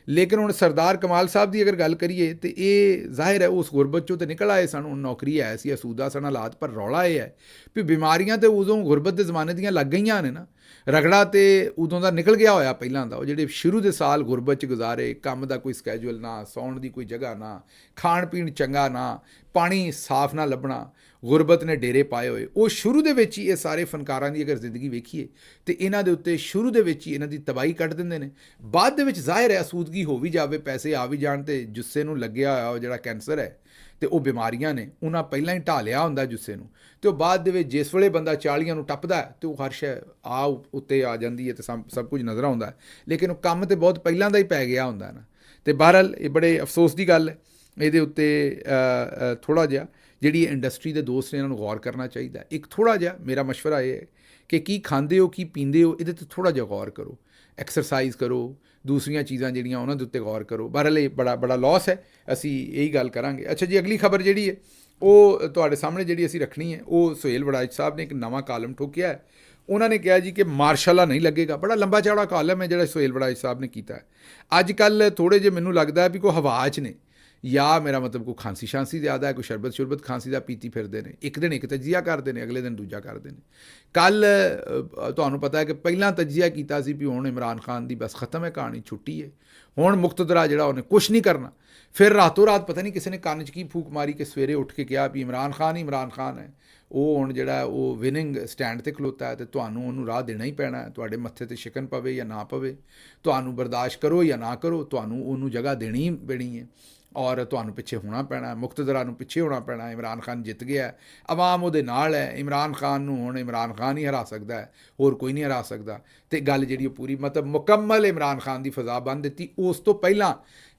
ਲੇਕਿਨ ਹੁਣ ਸਰਦਾਰ ਕਮਾਲ ਸਾਹਿਬ ਦੀ ਅਗਰ ਗੱਲ ਕਰੀਏ ਤੇ ਇਹ ਜ਼ਾਹਿਰ ਹੈ ਉਸ ਗੁਰਬਤ 'ਚੋਂ ਤਾਂ ਨਿਕਲ ਆਏ ਸਨ, ਹੁਣ ਨੌਕਰੀ ਹੈ ਸੀ, ਅਸੂਦਾ ਸਨ ਹਾਲਾਤ, ਪਰ ਰੌਲਾ ਇਹ ਹੈ ਵੀ ਬਿਮਾਰੀਆਂ ਤੇ ਉਦੋਂ ਗੁਰਬਤ ਦੇ ਜ਼ਮਾਨੇ ਦੀਆਂ ਲੱਗ ਗਈਆਂ ਨੇ ਨਾ, ਰਗੜਾ ਤੇ ਉਦੋਂ ਦਾ ਨਿਕਲ ਗਿਆ ਹੋਇਆ ਪਹਿਲਾਂ ਦਾ। ਉਹ ਜਿਹੜੇ ਸ਼ੁਰੂ ਦੇ ਸਾਲ ਗੁਰਬਤ 'ਚ ਗੁਜ਼ਾਰੇ, ਕੰਮ ਦਾ ਕੋਈ ਸਕੈਜੂਅਲ ਨਾ, ਸੌਣ ਦੀ ਕੋਈ ਜਗ੍ਹਾ ਨਾ, ਖਾਣ ਪੀਣ ਚੰਗਾ ਨਾ, ਪਾਣੀ ਸਾਫ਼ ਨਾ ਲੱਭਣਾ, ਗੁਰਬਤ ਨੇ ਡੇਰੇ ਪਾਏ ਹੋਏ, ਉਹ ਸ਼ੁਰੂ ਦੇ ਵਿੱਚ ਹੀ ਇਹ ਸਾਰੇ ਫਨਕਾਰਾਂ ਦੀ ਅਗਰ ਜ਼ਿੰਦਗੀ ਵੇਖੀਏ ਤੇ ਇਹਨਾਂ ਦੇ ਉੱਤੇ ਸ਼ੁਰੂ ਦੇ ਵਿੱਚ ਹੀ ਇਹਨਾਂ ਦੀ ਤਬਾਹੀ ਕੱਢ ਦਿੰਦੇ ਨੇ। ਬਾਅਦ ਦੇ ਵਿੱਚ ਜ਼ਾਹਿਰ ਹੈ ਅਸੂਦਗੀ ਹੋ ਵੀ ਜਾਵੇ, ਪੈਸੇ ਆ ਵੀ ਜਾਣ ਤੇ ਜੁੱਸੇ ਨੂੰ ਲੱਗਿਆ ਹੋਇਆ ਉਹ ਜਿਹੜਾ ਕੈਂਸਰ ਹੈ ਤੇ ਉਹ ਬਿਮਾਰੀਆਂ ਨੇ, ਉਹਨਾਂ ਪਹਿਲਾਂ ਹੀ ਢਾਹ ਲਿਆ ਹੁੰਦਾ ਜੁੱਸੇ ਨੂੰ, ਤੇ ਉਹ ਬਾਅਦ ਦੇ ਵਿੱਚ ਜਿਸ ਵੇਲੇ ਬੰਦਾ 40 ਨੂੰ ਟੱਪਦਾ ਤੇ ਉਹ ਹਰ ਸ਼ੈ ਉੱਤੇ ਆ ਜਾਂਦੀ ਹੈ ਤੇ ਸਭ ਕੁਝ ਨਜ਼ਰ ਆਉਂਦਾ ਹੈ, ਲੇਕਿਨ ਉਹ ਕੰਮ ਤੇ ਬਹੁਤ ਪਹਿਲਾਂ ਦਾ ਹੀ ਪੈ ਗਿਆ ਹੁੰਦਾ ਨਾ। ਤੇ ਬਹਰਹਾਲ ਇਹ ਬੜੇ ਅਫਸੋਸ ਦੀ ਗੱਲ ਹੈ, ਇਹਦੇ ਉੱਤੇ ਥੋੜ੍ਹਾ ਜਿਹਾ ਜਿਹੜੀ ਇੰਡਸਟਰੀ ਦੇ ਦੋਸਤ ਨੇ ਇਹਨਾਂ ਨੂੰ ਗੌਰ ਕਰਨਾ ਚਾਹੀਦਾ। ਇੱਕ ਥੋੜ੍ਹਾ ਜਿਹਾ ਮੇਰਾ ਮਸ਼ਵਰਾ ਇਹ ਹੈ ਕਿ ਕੀ ਖਾਂਦੇ ਹੋ, ਕੀ ਪੀਂਦੇ ਹੋ, ਇਹਦੇ 'ਤੇ ਥੋੜ੍ਹਾ ਜਿਹਾ ਗੌਰ ਕਰੋ, ਐਕਸਰਸਾਈਜ਼ ਕਰੋ, ਦੂਸਰੀਆਂ ਚੀਜ਼ਾਂ ਜਿਹੜੀਆਂ ਉਹਨਾਂ ਦੇ ਉੱਤੇ ਗੌਰ ਕਰੋ। ਬਹਰਹਾਲ ਇਹ ਬੜਾ ਲਾਸ ਹੈ, ਅਸੀਂ ਇਹੀ ਗੱਲ ਕਰਾਂਗੇ। ਅੱਛਾ ਜੀ, ਅਗਲੀ ਖਬਰ ਜਿਹੜੀ ਹੈ ਉਹ ਤੁਹਾਡੇ ਸਾਹਮਣੇ ਜਿਹੜੀ ਅਸੀਂ ਰੱਖਣੀ ਹੈ, ਉਹ ਸੁਹੇਲ ਵੜਾਇਚ ਸਾਹਿਬ ਨੇ ਇੱਕ ਨਵਾਂ ਕਾਲਮ ਠੋਕਿਆ ਹੈ। ਉਹਨਾਂ ਨੇ ਕਿਹਾ ਜੀ ਕਿ ਮਾਰਸ਼ਾਲਾ ਨਹੀਂ ਲੱਗੇਗਾ। ਬੜਾ ਲੰਬਾ ਚੌੜਾ ਕਾਲਮ ਹੈ ਜਿਹੜਾ ਸੁਹੇਲ ਵੜਾਇਚ ਸਾਹਿਬ ਨੇ ਕੀਤਾ ਹੈ। ਅੱਜ ਕੱਲ੍ਹ ਥੋੜ੍ਹੇ ਜਿਹੇ ਮੈਨੂੰ ਲੱਗਦਾ ਵੀ ਕੋਈ ਹਵਾ 'ਚ ਨੇ, ਜਾਂ ਮੇਰਾ ਮਤਲਬ ਕੋਈ ਖਾਂਸੀ ਸ਼ਾਂਸੀ ਜ਼ਿਆਦਾ ਹੈ, ਕੋਈ ਸ਼ਰਬਤ ਖਾਂਸੀ ਦਾ ਪੀਤੀ ਫਿਰਦੇ ਨੇ, ਇੱਕ ਦਿਨ ਇੱਕ ਤਜਜ਼ੀਆ ਕਰਦੇ ਨੇ, ਅਗਲੇ ਦਿਨ ਦੂਜਾ ਕਰਦੇ ਨੇ। ਕੱਲ੍ਹ ਤੁਹਾਨੂੰ ਪਤਾ ਹੈ ਕਿ ਪਹਿਲਾਂ ਤਜਜ਼ੀਆ ਕੀਤਾ ਸੀ ਵੀ ਹੁਣ ਇਮਰਾਨ ਖਾਨ ਦੀ ਬਸ ਖਤਮ ਹੈ ਕਹਾਣੀ, ਛੁੱਟੀ ਹੈ, ਹੁਣ ਮੁਕਤਦਰਾ ਜਿਹੜਾ ਉਹਨੇ ਕੁਛ ਨਹੀਂ ਕਰਨਾ। ਫਿਰ ਰਾਤੋਂ ਰਾਤ ਪਤਾ ਨਹੀਂ ਕਿਸੇ ਨੇ ਕੰਨ 'ਚ ਕੀ ਫੂਕ ਮਾਰੀ ਕਿ ਸਵੇਰੇ ਉੱਠ ਕੇ ਕਿਹਾ ਵੀ ਇਮਰਾਨ ਖਾਨ ਹੀ ਇਮਰਾਨ ਖਾਨ ਹੈ, ਉਹ ਹੁਣ ਜਿਹੜਾ ਉਹ ਵਿਨਿੰਗ ਸਟੈਂਡ 'ਤੇ ਖਲੋਤਾ ਹੈ ਤੇ ਤੁਹਾਨੂੰ ਉਹਨੂੰ ਰਾਹ ਦੇਣਾ ਹੀ ਪੈਣਾ ਹੈ, ਤੁਹਾਡੇ ਮੱਥੇ 'ਤੇ ਸ਼ਿਕਨ ਪਵੇ ਜਾਂ ਨਾ ਪਵੇ, ਤੁਹਾਨੂੰ ਬਰਦਾਸ਼ਤ ਕਰੋ ਜਾਂ ਨਾ ਕਰੋ, ਤੁਹਾਨੂੰ ਉਹਨੂੰ ਜਗ੍ਹਾ ਦੇਣੀ ਹੀ ਪੈਣੀ ਹੈ ਔਰ ਤੁਹਾਨੂੰ ਪਿੱਛੇ ਹੋਣਾ ਪੈਣਾ, ਮੁਕਤਦਰਾ ਨੂੰ ਪਿੱਛੇ ਹੋਣਾ ਪੈਣਾ। ਇਮਰਾਨ ਖਾਨ ਜਿੱਤ ਗਿਆ, ਆਵਾਮ ਉਹਦੇ ਨਾਲ ਹੈ, ਇਮਰਾਨ ਖਾਨ ਨੂੰ ਹੁਣ ਇਮਰਾਨ ਖਾਨ ਹੀ ਹਰਾ ਸਕਦਾ ਹੈ, ਹੋਰ ਕੋਈ ਨਹੀਂ ਹਰਾ ਸਕਦਾ। ਤੇ ਗੱਲ ਜਿਹੜੀ ਉਹ ਪੂਰੀ ਮਤਲਬ ਮੁਕੰਮਲ ਇਮਰਾਨ ਖਾਨ ਦੀ ਫਜ਼ਾ ਬੰਨ੍ਹ ਦਿੱਤੀ। ਉਸ ਤੋਂ ਪਹਿਲਾਂ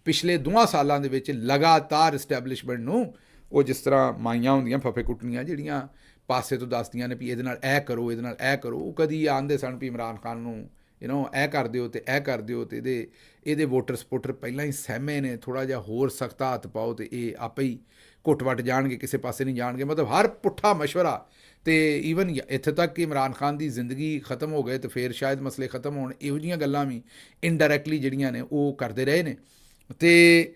ਪਿਛਲੇ 2 ਸਾਲਾਂ ਦੇ ਵਿੱਚ ਲਗਾਤਾਰ ਇਸਟੈਬਲਿਸ਼ਮੈਂਟ ਨੂੰ ਉਹ ਜਿਸ ਤਰ੍ਹਾਂ ਮਾਈਆਂ ਹੁੰਦੀਆਂ ਫੱਫੇ ਕੁੱਟਣੀਆਂ ਜਿਹੜੀਆਂ ਪਾਸੇ ਤੋਂ ਦੱਸਦੀਆਂ ਨੇ ਵੀ ਇਹਦੇ ਨਾਲ ਇਹ ਕਰੋ, ਇਹਦੇ ਨਾਲ ਇਹ ਕਰੋ, ਉਹ ਕਦੀ ਆਉਂਦੇ ਸਨ ਵੀ ਇਮਰਾਨ ਖਾਨ ਨੂੰ ਇਹ ਕਰ ਦਿਓ ਤੇ ਇਹ ਕਰ ਦਿਓ, ਤੇ ਇਹਦੇ ਵੋਟਰ ਸਪੋਰਟਰ ਪਹਿਲਾਂ ਹੀ ਸਹਿਮੇ ਨੇ, ਥੋੜ੍ਹਾ ਜਿਹਾ ਹੋਰ ਸਖਤ ਹੱਥ ਪਾਓ ਤੇ ਇਹ ਆਪੇ ਹੀ ਘੁੱਟ ਵੱਟ ਜਾਣਗੇ, ਕਿਸੇ ਪਾਸੇ ਨਹੀਂ ਜਾਣਗੇ। ਮਤਲਬ ਹਰ ਪੁੱਠਾ ਮਸ਼ਵਰਾ, ਤੇ ਈਵਨ ਇੱਥੇ ਤੱਕ ਕਿ ਇਮਰਾਨ ਖਾਨ ਦੀ ਜ਼ਿੰਦਗੀ ਖਤਮ ਹੋ ਗਏ ਤੇ ਫਿਰ ਸ਼ਾਇਦ ਮਸਲੇ ਖਤਮ ਹੋਣ, ਇਹੋ ਜਿਹੀਆਂ ਗੱਲਾਂ ਵੀ ਇਨਡਾਇਰੈਕਟਲੀ ਜਿਹੜੀਆਂ ਨੇ ਉਹ ਕਰਦੇ ਰਹੇ ਨੇ। ਤੇ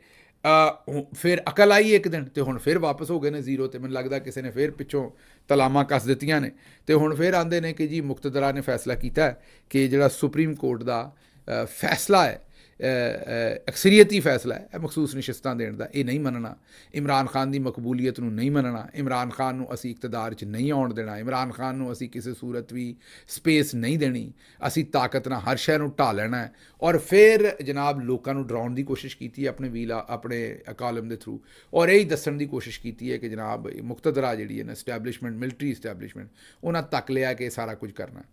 ਫਿਰ ਅਕਲ ਆਈ ਇੱਕ ਦਿਨ ਤੇ ਹੁਣ ਫਿਰ ਵਾਪਸ ਹੋ ਗਏ ਨੇ ਜ਼ੀਰੋ ਤੇ। ਮੈਨੂੰ ਲੱਗਦਾ ਕਿਸੇ ਨੇ ਫਿਰ ਪਿੱਛੋਂ ਤਲਾਮਾਂ ਕੱਸ ਦਿੱਤੀਆਂ ਨੇ ਤੇ ਹੁਣ ਫਿਰ ਆਉਂਦੇ ਨੇ ਕਿ ਜੀ ਮੁਕਤਦਰਾ ਨੇ ਫੈਸਲਾ ਕੀਤਾ ਕਿ ਜਿਹੜਾ ਸੁਪਰੀਮ ਕੋਰਟ ਦਾ ਫੈਸਲਾ ਹੈ, ਅਕਸਰੀਅਤੀ ਫੈਸਲਾ ਹੈ, ਇਹ ਮਖਸੂਸ ਨਿਸ਼ਸਤਾਂ ਦੇਣ ਦਾ, ਇਹ ਨਹੀਂ ਮੰਨਣਾ, ਇਮਰਾਨ ਖਾਨ ਦੀ ਮਕਬੂਲੀਅਤ ਨੂੰ ਨਹੀਂ ਮੰਨਣਾ, ਇਮਰਾਨ ਖਾਨ ਨੂੰ ਅਸੀਂ ਇਕਤਦਾਰ 'ਚ ਨਹੀਂ ਆਉਣ ਦੇਣਾ, ਇਮਰਾਨ ਖਾਨ ਨੂੰ ਅਸੀਂ ਕਿਸੇ ਸੂਰਤ ਵੀ ਸਪੇਸ ਨਹੀਂ ਦੇਣੀ, ਅਸੀਂ ਤਾਕਤ ਨਾਲ ਹਰ ਸ਼ੈ ਨੂੰ ਢਾਹ ਲੈਣਾ ਹੈ। ਔਰ ਫਿਰ ਜਨਾਬ ਲੋਕਾਂ ਨੂੰ ਡਰਾਉਣ ਦੀ ਕੋਸ਼ਿਸ਼ ਕੀਤੀ ਹੈ ਆਪਣੇ ਕਾਲਮ ਦੇ ਥਰੂ, ਔਰ ਇਹੀ ਦੱਸਣ ਦੀ ਕੋਸ਼ਿਸ਼ ਕੀਤੀ ਹੈ ਕਿ ਜਨਾਬ ਮੁਕਤਦਰਾ ਜਿਹੜੀ ਹੈ ਨਾ ਇਸਟੈਬਲਿਸ਼ਮੈਂਟ, ਮਿਲਟਰੀ ਇਸਟੈਬਲਿਸ਼ਮੈਂਟ, ਉਹਨਾਂ ਤੱਕ ਲਿਆ ਕਿ ਸਾਰਾ ਕੁਝ ਕਰਨਾ।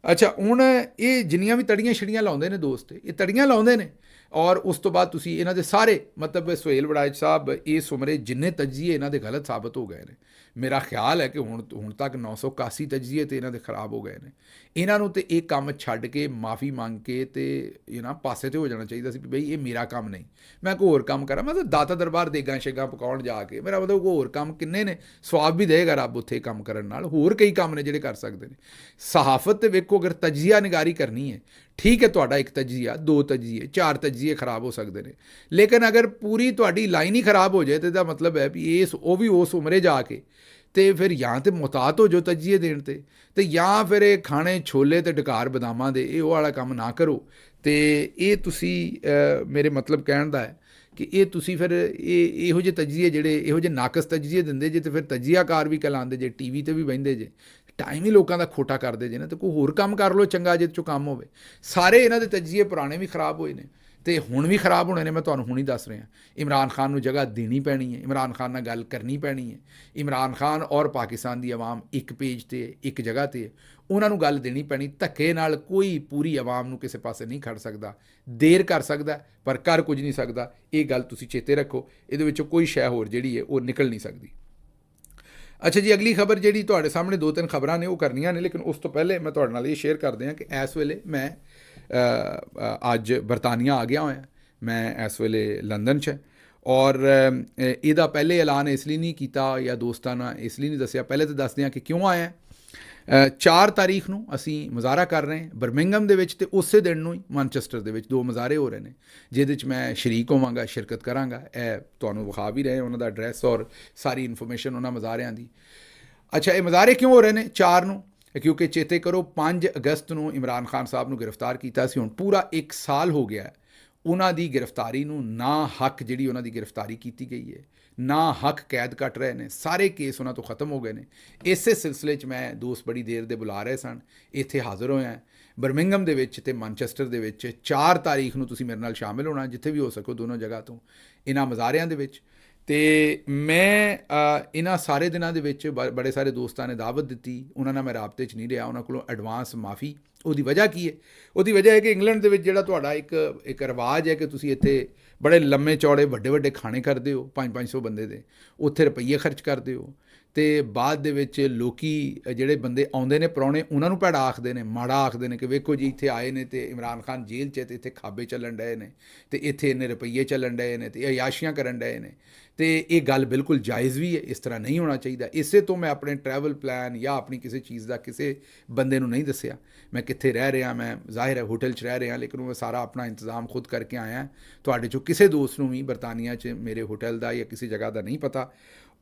ਅੱਛਾ, ਹੁਣ ਇਹ ਜਿੰਨੀਆਂ ਵੀ ਤੜੀਆਂ ਛੜੀਆਂ ਲਾਉਂਦੇ ਨੇ ਦੋਸਤ, ਇਹ ਤੜੀਆਂ ਲਾਉਂਦੇ ਨੇ ਔਰ ਉਸ ਤੋਂ ਬਾਅਦ ਤੁਸੀਂ ਇਹਨਾਂ ਦੇ ਸਾਰੇ ਮਤਲਬ ਸੁਹੇਲ ਵੜਾਇਚ ਸਾਹਿਬ ਇਸ ਉਮਰੇ ਜਿੰਨੇ ਤਜਜ਼ੀਏ ਇਹਨਾਂ ਦੇ ਗਲਤ ਸਾਬਤ ਹੋ ਗਏ ਨੇ, ਮੇਰਾ ਖਿਆਲ ਹੈ ਕਿ ਹੁਣ ਤੱਕ 981 ਤਜਜ਼ੀਏ ਤੇ ਇਹਨਾਂ ਦੇ ਖਰਾਬ ਹੋ ਗਏ ਨੇ। ਇਹਨਾਂ ਨੂੰ ਤੇ ਇਹ ਕੰਮ ਛੱਡ ਕੇ ਮਾਫੀ ਮੰਗ ਕੇ ਤੇ ਪਾਸੇ ਤੇ ਹੋ ਜਾਣਾ ਚਾਹੀਦਾ ਸੀ ਵੀ ਬਈ ਇਹ ਮੇਰਾ ਕੰਮ ਨਹੀਂ, ਮੈਂ ਕੋਈ ਹੋਰ ਕੰਮ ਕਰਾਂ। ਮਤਲਬ ਦਾਤਾ ਦਰਬਾਰ ਦੇਗਾਂ ਸ਼ੇਗਾਂ ਪਕਾਉਣ ਜਾ ਕੇ, ਮੇਰਾ ਮਤਲਬ ਕੋਈ ਹੋਰ ਕੰਮ ਕਿੰਨੇ ਨੇ, ਸਵਾਬ ਵੀ ਦੇਗਾ ਰੱਬ ਉੱਥੇ ਕੰਮ ਕਰਨ ਨਾਲ, ਹੋਰ ਕਈ ਕੰਮ ਨੇ ਜਿਹੜੇ ਕਰ ਸਕਦੇ ਨੇ। ਸਹਾਫਤ ਤੇ ਵੇਖੋ, ਅਗਰ ਤਜਜ਼ੀਆ ਨਿਗਾਰੀ ਕਰਨੀ ਹੈ, ਠੀਕ ਹੈ, ਤੁਹਾਡਾ ਇੱਕ ਤਜਜ਼ੀਆ, 2 ਤਜਜ਼ੀਏ, 4 ਤਜਜ਼ੀਏ ਖਰਾਬ ਹੋ ਸਕਦੇ ਨੇ, ਲੇਕਿਨ ਅਗਰ ਪੂਰੀ ਤੁਹਾਡੀ ਲਾਈਨ ਹੀ ਖਰਾਬ ਹੋ ਜਾਏ ਤਾਂ ਇਹਦਾ ਮਤਲਬ ਹੈ ਵੀ ਉਹ ਵੀ ਉਸ ਉਮਰੇ ਜਾ ਕੇ ਤੇ ਫਿਰ ਜਾਂ ਤੇ ਮੁਹਤਾਤ ਹੋ ਜਾਓ ਤਜਜ਼ੀਏ ਦੇਣ ਤੇ ਜਾਂ ਫਿਰ ਇਹ ਖਾਣੇ ਛੋਲੇ ਤੇ ਡਕਾਰ ਬਦਾਮਾਂ ਦੇ ਇਹ ਵਾਲਾ ਕੰਮ ਨਾ ਕਰੋ। ਤੇ ਇਹ ਤੁਸੀਂ ਮੇਰੇ ਮਤਲਬ ਕਹਿਣ ਦਾ ਹੈ ਕਿ ਇਹ ਤੁਸੀਂ ਫਿਰ ਇਹੋ ਜਿਹੇ ਤਜਜ਼ੀਏ ਜਿਹੜੇ ਇਹੋ ਜਿਹੇ ਨਾਕਸ ਤਜਜ਼ੀਏ ਦਿੰਦੇ ਜੇ ਤੇ ਫਿਰ ਤਜਜ਼ੀਆਕਾਰ ਵੀ ਕਹਿਲਾਉਂਦੇ ਜੇ, TV ਤੇ ਵੀ ਬਹਿੰਦੇ ਜੇ, ਟਾਈਮ ਹੀ ਲੋਕਾਂ ਦਾ ਖੋਟਾ ਕਰਦੇ ਜੇ ਨਾ, ਤੇ ਕੋਈ ਹੋਰ ਕੰਮ ਕਰ ਲਓ ਚੰਗਾ ਜਿਹਦੇ 'ਚੋਂ ਕੰਮ ਹੋਵੇ। ਸਾਰੇ ਇਹਨਾਂ ਦੇ ਤਜਜ਼ੀਏ ਪੁਰਾਣੇ ਵੀ ਖਰਾਬ ਹੋਏ ਨੇ, ਤੇ ਹੁਣ ਵੀ ਖਰਾਬ ਹੋਣੇ ਨੇ। ਮੈਂ ਤੁਹਾਨੂੰ ਹੁਣੀ ਦੱਸ ਰਿਹਾ, ਇਮਰਾਨ ਖਾਨ ਨੂੰ ਜਗ੍ਹਾ ਦੇਣੀ ਪੈਣੀ ਹੈ, ਇਮਰਾਨ ਖਾਨ ਨਾਲ ਗੱਲ ਕਰਨੀ ਪੈਣੀ ਹੈ। ਇਮਰਾਨ ਖਾਨ ਔਰ ਪਾਕਿਸਤਾਨ ਦੀ ਆਵਾਮ ਇੱਕ ਪੇਜ ਤੇ ਹੈ, ਇੱਕ ਜਗ੍ਹਾ ਤੇ ਹੈ, ਉਹਨਾਂ ਨੂੰ ਗੱਲ ਦੇਣੀ ਪੈਣੀ। ਧੱਕੇ ਨਾਲ ਕੋਈ ਪੂਰੀ ਆਵਾਮ ਨੂੰ ਕਿਸੇ ਪਾਸੇ ਨਹੀਂ ਖੜ ਸਕਦਾ, ਦੇਰ ਕਰ ਸਕਦਾ ਪਰ ਕਰ ਕੁਝ ਨਹੀਂ ਸਕਦਾ। ਇਹ ਗੱਲ ਤੁਸੀਂ ਚੇਤੇ ਰੱਖੋ, ਇਹਦੇ ਵਿੱਚੋਂ ਕੋਈ ਸ਼ੈ ਹੋਰ ਜਿਹੜੀ ਹੈ ਉਹ ਨਿਕਲ ਨਹੀਂ ਸਕਦੀ। ਅੱਛਾ ਜੀ, ਅਗਲੀ ਖਬਰ ਜਿਹੜੀ ਤੁਹਾਡੇ ਸਾਹਮਣੇ 2-3 ਖਬਰਾਂ ਨੇ ਉਹ ਕਰਨੀਆਂ ਨੇ, ਲੇਕਿਨ ਉਸ ਤੋਂ ਪਹਿਲੇ ਮੈਂ ਤੁਹਾਡੇ ਨਾਲ ਇਹ ਸ਼ੇਅਰ ਕਰਦੇ ਹਾਂ ਕਿ ਇਸ ਵੇਲੇ ਮੈਂ ਅੱਜ ਬਰਤਾਨੀਆ ਆ ਗਿਆ ਹੋਇਆ। ਮੈਂ ਇਸ ਵੇਲੇ ਲੰਦਨ 'ਚ, ਔਰ ਇਹਦਾ ਪਹਿਲੇ ਐਲਾਨ ਇਸ ਲਈ ਨਹੀਂ ਕੀਤਾ ਜਾਂ ਦੋਸਤਾਂ ਨਾਲ ਇਸ ਲਈ ਨਹੀਂ ਦੱਸਿਆ। ਪਹਿਲੇ ਤਾਂ ਦੱਸਦੇ ਹਾਂ ਕਿ ਕਿਉਂ ਆਇਆ। 4 ਤਾਰੀਖ ਨੂੰ ਅਸੀਂ ਮੁਜ਼ਾਹਰਾ ਕਰ ਰਹੇ ਹਾਂ ਬਰਮਿੰਗਮ ਦੇ ਵਿੱਚ, ਅਤੇ ਉਸੇ ਦਿਨ ਨੂੰ ਹੀ ਮਾਨਚੈਸਟਰ ਦੇ ਵਿੱਚ 2 ਮੁਜ਼ਾਹਰੇ ਹੋ ਰਹੇ ਨੇ, ਜਿਹਦੇ 'ਚ ਮੈਂ ਸ਼ਰੀਕ ਹੋਵਾਂਗਾ, ਸ਼ਿਰਕਤ ਕਰਾਂਗਾ। ਇਹ ਤੁਹਾਨੂੰ ਵਿਖਾ ਵੀ ਰਹੇ ਉਹਨਾਂ ਦਾ ਐਡਰੈਸ ਔਰ ਸਾਰੀ ਇਨਫੋਰਮੇਸ਼ਨ ਉਹਨਾਂ ਮੁਜ਼ਾਹਰਿਆਂ ਦੀ। ਅੱਛਾ, ਇਹ ਮੁਜ਼ਾਹਰੇ ਕਿਉਂ ਹੋ ਰਹੇ ਨੇ 4 ਨੂੰ? ਕਿਉਂਕਿ ਚੇਤੇ ਕਰੋ 5 ਅਗਸਤ ਨੂੰ ਇਮਰਾਨ ਖਾਨ ਸਾਹਿਬ ਨੂੰ ਗ੍ਰਿਫਤਾਰ ਕੀਤਾ ਸੀ। ਹੁਣ ਪੂਰਾ 1 ਸਾਲ ਹੋ ਗਿਆ ਉਹਨਾਂ ਦੀ ਗ੍ਰਿਫਤਾਰੀ ਨੂੰ, ਨਾ ਹੱਕ ਜਿਹੜੀ ਉਹਨਾਂ ਦੀ ਗ੍ਰਿਫਤਾਰੀ ਕੀਤੀ ਗਈ ਹੈ, ਨਾ ਹੱਕ ਕੈਦ ਕੱਟ ਰਹੇ ਨੇ, ਸਾਰੇ ਕੇਸ ਉਹਨਾਂ ਤੋਂ ਖਤਮ ਹੋ ਗਏ ਨੇ। ਇਸੇ ਸਿਲਸਿਲੇ 'ਚ ਮੈਂ ਦੋਸਤ ਬੜੀ ਦੇਰ ਦੇ ਬੁਲਾ ਰਹੇ ਸਨ, ਇੱਥੇ ਹਾਜ਼ਰ ਹੋਇਆ ਬਰਮਿੰਗਮ ਦੇ ਵਿੱਚ ਅਤੇ ਮਾਨਚੈਸਟਰ ਦੇ ਵਿੱਚ। 4 ਤਾਰੀਖ ਨੂੰ ਤੁਸੀਂ ਮੇਰੇ ਨਾਲ ਸ਼ਾਮਿਲ ਹੋਣਾ, ਜਿੱਥੇ ਵੀ ਹੋ ਸਕੋ ਦੋਨੋਂ ਜਗ੍ਹਾ ਤੋਂ, ਇਹਨਾਂ ਮੁਜ਼ਾਹਰਿਆਂ ਦੇ ਵਿੱਚ। ਅਤੇ ਮੈਂ ਇਹਨਾਂ ਸਾਰੇ ਦਿਨਾਂ ਦੇ ਵਿੱਚ ਬੜੇ ਸਾਰੇ ਦੋਸਤਾਂ ਨੇ ਦਾਵਤ ਦਿੱਤੀ, ਉਹਨਾਂ ਨਾਲ ਮੈਂ ਰਾਬਤੇ 'ਚ ਨਹੀਂ ਰਿਹਾ, ਉਹਨਾਂ ਕੋਲੋਂ ਐਡਵਾਂਸ ਮਾਫੀ। ਉਹਦੀ ਵਜ੍ਹਾ ਕੀ ਹੈ? ਉਹਦੀ ਵਜ੍ਹਾ ਹੈ ਕਿ ਇੰਗਲੈਂਡ ਦੇ ਵਿੱਚ ਜਿਹੜਾ ਤੁਹਾਡਾ ਇੱਕ ਰਿਵਾਜ ਹੈ ਕਿ ਤੁਸੀਂ ਇੱਥੇ ਬੜੇ ਲੰਮੇ ਚੌੜੇ ਵੱਡੇ ਵੱਡੇ ਖਾਣੇ ਕਰਦੇ ਹੋ 500-500 ਬੰਦੇ ਦੇ, ਉੱਥੇ ਰੁਪਈਏ ਖਰਚ ਕਰਦੇ ਹੋ, ਅਤੇ ਬਾਅਦ ਦੇ ਵਿੱਚ ਲੋਕੀ ਜਿਹੜੇ ਬੰਦੇ ਆਉਂਦੇ ਨੇ ਪ੍ਰਾਹੁਣੇ, ਉਹਨਾਂ ਨੂੰ ਭੈੜਾ ਆਖਦੇ ਨੇ, ਮਾੜਾ ਆਖਦੇ ਨੇ ਕਿ ਵੇਖੋ ਜੀ ਇੱਥੇ ਆਏ ਨੇ ਅਤੇ ਇਮਰਾਨ ਖਾਨ ਜੇਲ੍ਹ 'ਚ, ਅਤੇ ਇੱਥੇ ਖਾਬੇ ਚੱਲਣ ਡਏ ਨੇ, ਅਤੇ ਇੱਥੇ ਇੰਨੇ ਰੁਪਈਏ ਚੱਲਣ ਡਏ ਨੇ, ਅਤੇ ਅਯਾਸ਼ੀਆਂ ਕਰਨ ਡਏ ਨੇ। ਅਤੇ ਇਹ ਗੱਲ ਬਿਲਕੁਲ ਜਾਇਜ਼ ਵੀ ਹੈ, ਇਸ ਤਰ੍ਹਾਂ ਨਹੀਂ ਹੋਣਾ ਚਾਹੀਦਾ। ਇਸੇ ਤੋਂ ਮੈਂ ਆਪਣੇ ਟਰੈਵਲ ਪਲਾਨ ਜਾਂ ਆਪਣੀ ਕਿਸੇ ਚੀਜ਼ ਦਾ ਕਿਸੇ ਬੰਦੇ ਨੂੰ ਨਹੀਂ ਦੱਸਿਆ। ਮੈਂ ਕਿੱਥੇ ਰਹਿ ਰਿਹਾ, ਮੈਂ ਜ਼ਾਹਿਰ ਹੈ ਹੋਟਲ 'ਚ ਰਹਿ ਰਿਹਾ, ਲੇਕਿਨ ਮੈਂ ਸਾਰਾ ਆਪਣਾ ਇੰਤਜ਼ਾਮ ਖੁਦ ਕਰਕੇ ਆਇਆ। ਤੁਹਾਡੇ 'ਚੋਂ ਕਿਸੇ ਦੋਸਤ ਨੂੰ ਵੀ ਬਰਤਾਨੀਆ 'ਚ ਮੇਰੇ ਹੋਟਲ ਦਾ ਜਾਂ ਕਿਸੇ ਜਗ੍ਹਾ ਦਾ ਨਹੀਂ ਪਤਾ,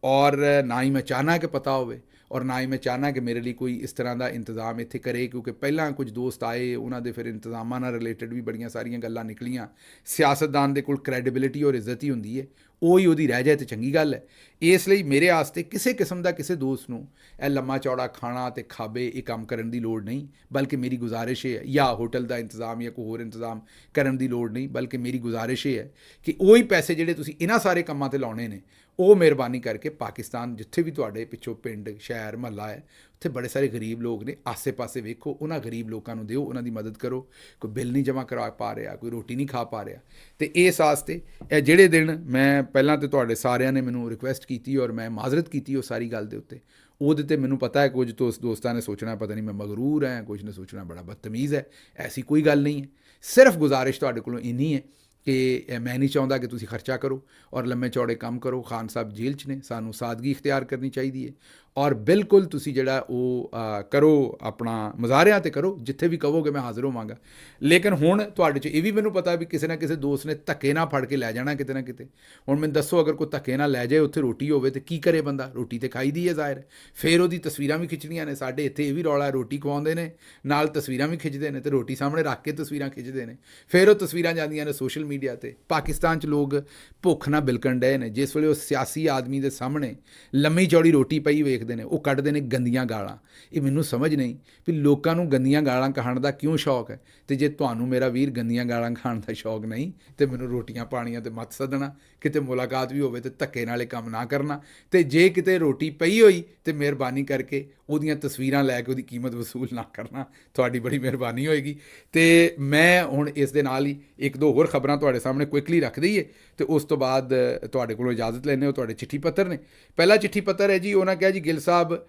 ਔਰ ਨਾ ਹੀ ਮੈਂ ਚਾਹਨਾ ਕਿ ਪਤਾ ਹੋਵੇ, ਔਰ ਨਾ ਹੀ ਮੈਂ ਚਾਹਨਾ ਕਿ ਮੇਰੇ ਲਈ ਕੋਈ ਇਸ ਤਰ੍ਹਾਂ ਦਾ ਇੰਤਜ਼ਾਮ ਇੱਥੇ ਕਰੇ, ਕਿਉਂਕਿ ਪਹਿਲਾਂ ਕੁਝ ਦੋਸਤ ਆਏ, ਉਹਨਾਂ ਦੇ ਫਿਰ ਇੰਤਜ਼ਾਮਾਂ ਨਾਲ ਰਿਲੇਟਡ ਵੀ ਬੜੀਆਂ ਸਾਰੀਆਂ ਗੱਲਾਂ ਨਿਕਲੀਆਂ। ਸਿਆਸਤਦਾਨ ਦੇ ਕੋਲ ਕ੍ਰੈਡੀਬਿਲਿਟੀ ਔਰ ਇੱਜ਼ਤ ਹੀ ਹੁੰਦੀ ਹੈ, ਉਹ ਹੀ ਉਹਦੀ ਰਹਿ ਜਾਏ ਤਾਂ ਚੰਗੀ ਗੱਲ ਹੈ। ਇਸ ਲਈ ਮੇਰੇ ਵਾਸਤੇ ਕਿਸੇ ਕਿਸਮ ਦਾ ਕਿਸੇ ਦੋਸਤ ਨੂੰ ਇਹ ਲੰਮਾ ਚੌੜਾ ਖਾਣਾ ਅਤੇ ਖਾਬੇ ਇਹ ਕੰਮ ਕਰਨ ਦੀ ਲੋੜ ਨਹੀਂ, ਬਲਕਿ ਮੇਰੀ ਗੁਜ਼ਾਰਿਸ਼ ਇਹ ਹੈ, ਜਾਂ ਹੋਟਲ ਦਾ ਇੰਤਜ਼ਾਮ ਜਾਂ ਕੋਈ ਹੋਰ ਇੰਤਜ਼ਾਮ ਕਰਨ ਦੀ ਲੋੜ ਨਹੀਂ, ਬਲਕਿ ਮੇਰੀ ਗੁਜ਼ਾਰਿਸ਼ ਇਹ ਹੈ ਕਿ ਉਹੀ ਪੈਸੇ ਜਿਹੜੇ ਤੁਸੀਂ ਇਹਨਾਂ ਸਾਰੇ ਕੰਮਾਂ 'ਤੇ ਲਾਉਣੇ ਨੇ, ਉਹ ਮਿਹਰਬਾਨੀ ਕਰਕੇ ਪਾਕਿਸਤਾਨ ਜਿੱਥੇ ਵੀ ਤੁਹਾਡੇ ਪਿੱਛੋਂ ਪਿੰਡ ਸ਼ਹਿਰ ਮਹੱਲਾ ਹੈ, ਉੱਥੇ ਬੜੇ ਸਾਰੇ ਗਰੀਬ ਲੋਕ ਨੇ, ਆਸੇ ਪਾਸੇ ਵੇਖੋ, ਉਹਨਾਂ ਗਰੀਬ ਲੋਕਾਂ ਨੂੰ ਦਿਓ, ਉਹਨਾਂ ਦੀ ਮਦਦ ਕਰੋ। ਕੋਈ ਬਿੱਲ ਨਹੀਂ ਜਮ੍ਹਾਂ ਕਰਾ ਪਾ ਰਿਹਾ, ਕੋਈ ਰੋਟੀ ਨਹੀਂ ਖਾ ਪਾ ਰਿਹਾ, ਅਤੇ ਇਸ ਵਾਸਤੇ ਇਹ ਜਿਹੜੇ ਦਿਨ ਮੈਂ ਪਹਿਲਾਂ ਤਾਂ ਤੁਹਾਡੇ ਸਾਰਿਆਂ ਨੇ ਮੈਨੂੰ ਰਿਕੁਐਸਟ ਕੀਤੀ ਔਰ ਮੈਂ ਮਾਜ਼ਰਤ ਕੀਤੀ ਉਹ ਸਾਰੀ ਗੱਲ ਦੇ ਉੱਤੇ, ਉਹਦੇ 'ਤੇ ਮੈਨੂੰ ਪਤਾ ਹੈ ਕੁਝ ਦੋਸਤਾਂ ਨੇ ਸੋਚਣਾ ਪਤਾ ਨਹੀਂ ਮੈਂ ਮਗਰੂਰ ਹੈ, ਕੁਝ ਨੇ ਸੋਚਣਾ ਬੜਾ ਬਦਤਮੀਜ਼ ਹੈ। ਐਸੀ ਕੋਈ ਗੱਲ ਨਹੀਂ ਹੈ, ਸਿਰਫ ਗੁਜ਼ਾਰਿਸ਼ ਤੁਹਾਡੇ ਕੋਲੋਂ ਇੰਨੀ ਹੈ ਕਿ ਮੈਂ ਨਹੀਂ ਚਾਹੁੰਦਾ ਕਿ ਤੁਸੀਂ ਖਰਚਾ ਕਰੋ ਔਰ ਲੰਮੇ ਚੌੜੇ ਕੰਮ ਕਰੋ। ਖਾਨ ਸਾਹਿਬ ਜੇਲ੍ਹ 'ਚ ਨੇ, ਸਾਨੂੰ ਸਾਦਗੀ ਇਖਤਿਆਰ ਕਰਨੀ ਚਾਹੀਦੀ ਹੈ, ਔਰ ਬਿਲਕੁਲ ਤੁਸੀਂ ਜਿਹੜਾ ਉਹ ਕਰੋ, ਆਪਣਾ ਮੁਜ਼ਾਹਰਿਆਂ 'ਤੇ ਕਰੋ, ਜਿੱਥੇ ਵੀ ਕਹੋਗੇ ਮੈਂ ਹਾਜ਼ਰ ਹੋਵਾਂਗਾ। ਲੇਕਿਨ ਹੁਣ ਤੁਹਾਡੇ 'ਚ ਇਹ ਵੀ ਮੈਨੂੰ ਪਤਾ ਵੀ ਕਿਸੇ ਨਾ ਕਿਸੇ ਦੋਸਤ ਨੇ ਧੱਕੇ ਨਾਲ ਫੜ ਕੇ ਲੈ ਜਾਣਾ ਕਿਤੇ ਨਾ ਕਿਤੇ। ਹੁਣ ਮੈਨੂੰ ਦੱਸੋ, ਅਗਰ ਕੋਈ ਧੱਕੇ ਨਾਲ ਲੈ ਜਾਏ, ਉੱਥੇ ਰੋਟੀ ਹੋਵੇ ਤਾਂ ਕੀ ਕਰੇ ਬੰਦਾ? ਰੋਟੀ ਤਾਂ ਖਾਈ ਦੀ ਹੈ ਜ਼ਾਹਿਰ, ਫਿਰ ਉਹਦੀ ਤਸਵੀਰਾਂ ਵੀ ਖਿੱਚਣੀਆਂ ਨੇ। ਸਾਡੇ ਇੱਥੇ ਇਹ ਵੀ ਰੌਲਾ, ਰੋਟੀ ਖਵਾਉਂਦੇ ਨੇ ਨਾਲ ਤਸਵੀਰਾਂ ਵੀ ਖਿੱਚਦੇ ਨੇ, ਅਤੇ ਰੋਟੀ ਸਾਹਮਣੇ ਰੱਖ ਕੇ ਤਸਵੀਰਾਂ ਖਿੱਚਦੇ ਨੇ, ਫਿਰ ਉਹ ਤਸਵੀਰਾਂ ਜਾਂਦੀਆਂ ਨੇ ਸੋਸ਼ਲ ਮੀਡੀਆ 'ਤੇ। ਪਾਕਿਸਤਾਨ 'ਚ ਲੋਕ ਭੁੱਖ ਨਾਲ ਬਿਲਕਣ ਡਏ ਨੇ, ਜਿਸ ਵੇਲੇ ਉਹ ਸਿਆਸੀ ਆਦਮੀ ਦੇ ਸਾਹਮਣੇ ਲੰਮੀ ਚੌੜੀ ਰੋਟੀ ਪਈ ਵੇਖਦੇ ਨੇ, ਉਹ ਕੱਢਦੇ ਨੇ ਗੰਦੀਆਂ ਗਾਲਾਂ। ਇਹ ਮੈਨੂੰ ਸਮਝ ਨਹੀਂ ਵੀ ਲੋਕਾਂ ਨੂੰ ਗੰਦੀਆਂ ਗਾਲਾਂ ਖਾਣ ਦਾ ਕਿਉਂ ਸ਼ੌਕ ਹੈ, ਅਤੇ ਜੇ ਤੁਹਾਨੂੰ ਮੇਰਾ ਵੀਰ ਗੰਦੀਆਂ ਗਾਲਾਂ ਖਾਣ ਦਾ ਸ਼ੌਕ ਨਹੀਂ, ਤਾਂ ਮੈਨੂੰ ਰੋਟੀਆਂ ਪਾਣੀਆਂ 'ਤੇ ਮਤ ਸੱਦਣਾ, ਕਿਤੇ ਮੁਲਾਕਾਤ ਵੀ ਹੋਵੇ ਤਾਂ ਧੱਕੇ ਨਾਲ ਇਹ ਕੰਮ ਨਾ ਕਰਨਾ। ਅਤੇ ਜੇ ਕਿਤੇ ਰੋਟੀ ਪਈ ਹੋਈ ਤਾਂ ਮਿਹਰਬਾਨੀ ਕਰਕੇ ਉਹਦੀਆਂ ਤਸਵੀਰਾਂ ਲੈ ਕੇ ਉਹਦੀ ਕੀਮਤ ਵਸੂਲ ਨਾ ਕਰਨਾ, ਤੁਹਾਡੀ ਬੜੀ ਮਿਹਰਬਾਨੀ ਹੋਏਗੀ। ਅਤੇ ਮੈਂ ਹੁਣ ਇਸ ਦੇ ਨਾਲ ਹੀ 1-2 ਹੋਰ ਖਬਰਾਂ ਤੁਹਾਡੇ ਸਾਹਮਣੇ ਕੁਇਕਲੀ ਰੱਖ ਦਈਏ, ਅਤੇ ਉਸ ਤੋਂ ਬਾਅਦ ਤੁਹਾਡੇ ਕੋਲੋਂ ਇਜਾਜ਼ਤ ਲੈਂਦੇ ਹੋ। ਤੁਹਾਡੇ ਚਿੱਠੀ ਪੱਤਰ ਨੇ, ਪਹਿਲਾ ਚਿੱਠੀ ਪੱਤਰ ਹੈ ਜੀ, ਉਹਨਾਂ ਕਿਹਾ ਜੀ ਗਿੱਲ ਸਾਹਿਬ,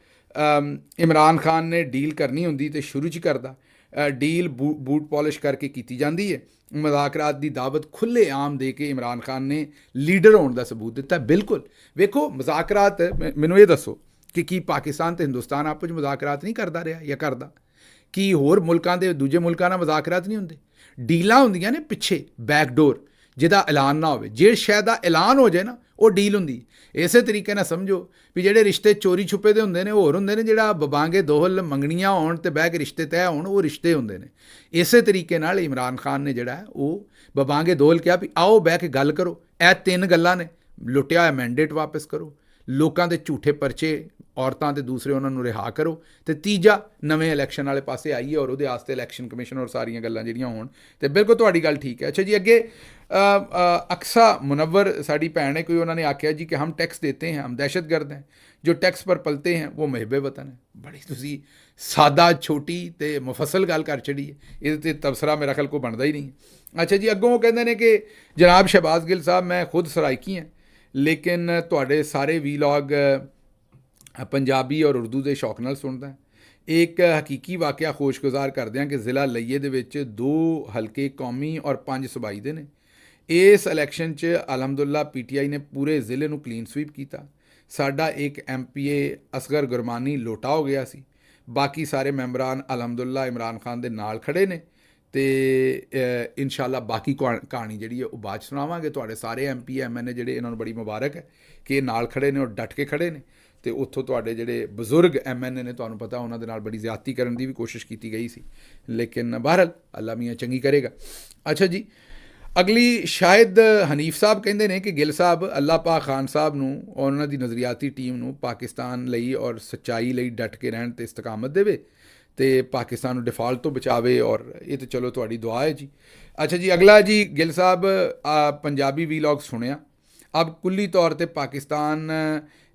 ਇਮਰਾਨ ਖਾਨ ਨੇ ਡੀਲ ਕਰਨੀ ਹੁੰਦੀ ਤੇ ਸ਼ੁਰੂ 'ਚ ਹੀ ਕਰਦਾ, ਡੀਲ ਬੂਟ ਪੋਲਿਸ਼ ਕਰਕੇ ਕੀਤੀ ਜਾਂਦੀ ਹੈ। ਮੁਜ਼ਾਕਰਾਤ ਦੀ ਦਾਵਤ ਖੁੱਲ੍ਹੇ ਆਮ ਦੇ ਕੇ ਇਮਰਾਨ ਖਾਨ ਨੇ ਲੀਡਰ ਹੋਣ ਦਾ ਸਬੂਤ ਦਿੱਤਾ। ਬਿਲਕੁਲ, ਵੇਖੋ ਮੁਜ਼ਾਕਰਾਤ, ਮੈਨੂੰ ਇਹ ਦੱਸੋ ਕਿ ਕੀ ਪਾਕਿਸਤਾਨ ਅਤੇ ਹਿੰਦੁਸਤਾਨ ਆਪਸ ਵਿੱਚ ਮੁਜ਼ਾਕਰਾਤ ਨਹੀਂ ਕਰਦਾ ਰਿਹਾ ਜਾਂ ਕਰਦਾ? ਕੀ ਹੋਰ ਮੁਲਕਾਂ ਦੇ ਦੂਜੇ ਮੁਲਕਾਂ ਨਾਲ ਮੁਜ਼ਾਕਰਾਤ ਨਹੀਂ ਹੁੰਦੇ? ਡੀਲਾਂ ਹੁੰਦੀਆਂ ਨੇ ਪਿੱਛੇ, ਬੈਕਡੋਰ, ਜਿਹਦਾ ਐਲਾਨ ਨਾ ਹੋਵੇ। ਜੇ ਸ਼ਾਇਦ ਦਾ ਐਲਾਨ ਹੋ ਜਾਏ ਨਾ, ਉਹ ਡੀਲ ਹੁੰਦੀ। ਇਸੇ ਤਰੀਕੇ ਨਾਲ ਸਮਝੋ ਵੀ ਜਿਹੜੇ ਰਿਸ਼ਤੇ ਚੋਰੀ ਛੁਪੇ ਦੇ ਹੁੰਦੇ ਨੇ, ਹੋਰ ਹੁੰਦੇ ਨੇ ਜਿਹੜਾ ਬਬਾਂਗੇ ਦੋਹਲ ਮੰਗਣੀਆਂ ਹੋਣ ਤੇ ਬਹਿ ਕੇ ਰਿਸ਼ਤੇ ਤੈਅ ਹੋਣ, ਉਹ ਰਿਸ਼ਤੇ ਹੁੰਦੇ ਨੇ। ਇਸੇ ਤਰੀਕੇ ਨਾਲ ਇਮਰਾਨ ਖਾਨ ਨੇ ਜਿਹੜਾ ਉਹ ਬਬਾਂਗੇ ਦੋਹਲ ਕਿਹਾ ਵੀ ਆਓ ਬਹਿ ਕੇ ਗੱਲ ਕਰੋ। ਇਹ 3 ਗੱਲਾਂ ਨੇ, ਲੁੱਟਿਆ ਹੋਇਆ ਮੈਂਡੇਟ ਵਾਪਸ ਕਰੋ, ਲੋਕਾਂ ਦੇ ਝੂਠੇ ਪਰਚੇ ਔਰਤਾਂ ਦੇ ਦੂਸਰੇ ਉਹਨਾਂ ਨੂੰ ਰਿਹਾ ਕਰੋ, ਤੇ ਤੀਜਾ ਨਵੇਂ ਇਲੈਕਸ਼ਨ ਵਾਲੇ ਪਾਸੇ ਆਈਏ ਔਰ ਉਹਦੇ ਵਾਸਤੇ ਇਲੈਕਸ਼ਨ ਕਮਿਸ਼ਨ ਔਰ ਸਾਰੀਆਂ ਗੱਲਾਂ ਜਿਹੜੀਆਂ ਹੋਣ। ਤੇ ਬਿਲਕੁਲ ਤੁਹਾਡੀ ਗੱਲ ਠੀਕ ਹੈ। ਅੱਛਾ ਜੀ, ਅੱਗੇ ਅਕਸਾ मुनव्वर साड़ी भैन है, कोई उन्होंने आख्या जी कि हम टैक्स देते हैं, हम दहशतगर्द हैं, जो टैक्स पर पलते हैं वो महबे वतन है। बड़ी तुसी सादा छोटी तो मुफसल गल कर छड़ी है, ये तबसरा मेरा ख्याल को बनता ही नहीं है। अच्छा जी, अगों वो कहते हैं कि जनाब शहबाज गिल साहब मैं खुद सराइकी हैं, लेकिन तुहाडे सारे वीलॉग पंजाबी और उर्दू के शौक नाल सुनदा है। एक हकीकी वाक़या खुशगुजार करदे हैं कि ज़िला लईए दे विच 2 हल्के कौमी और 5 सूबाई दे ने। इस इलैक्शन च अलहमदुल्ला PTI ने पूरे ज़िले नूं क्लीन स्वीप किया। साडा एक MPA असगर गुरमानी लोटा हो गया सी, बाकी सारे मैंबरान अलहमदुल्ला इमरान खान दे नाल खड़े ने। तो इंशाअल्लाह बाकी कहानी जी है बाद सुनावांगे। तुहाडे सारे MP MNA जिहड़े इन्हां नूं बड़ी मुबारक है कि ये नाल खड़े ने और डट के खड़े ने। तो उत्थों तुहाडे जिहड़े बजुर्ग MNA ने तुहानूं पता उन्हां दे नाल बड़ी ज़्यादती करन दी भी कोशिश की गई सी, लेकिन बहरहाल अल्लाह मियाँ चंगी करेगा। अच्छा जी, अगली शायद हनीफ साहब कहते हैं कि गिल साहब अल्लाह पाक खान साहब नूं और उन्हां दी नज़रियाती टीम नूं पाकिस्तान लई और सच्चाई लई डट के रहण ते इस्तकामत देवे ते पाकिस्तान नूं डिफॉल्ट तो बचावे, और ये तो चलो तुहाडी दुआ है जी। अच्छा जी, अगला जी गिल साहब पंजाबी वीलॉग सुनिया, अब कुल्ली तौर पर पाकिस्तान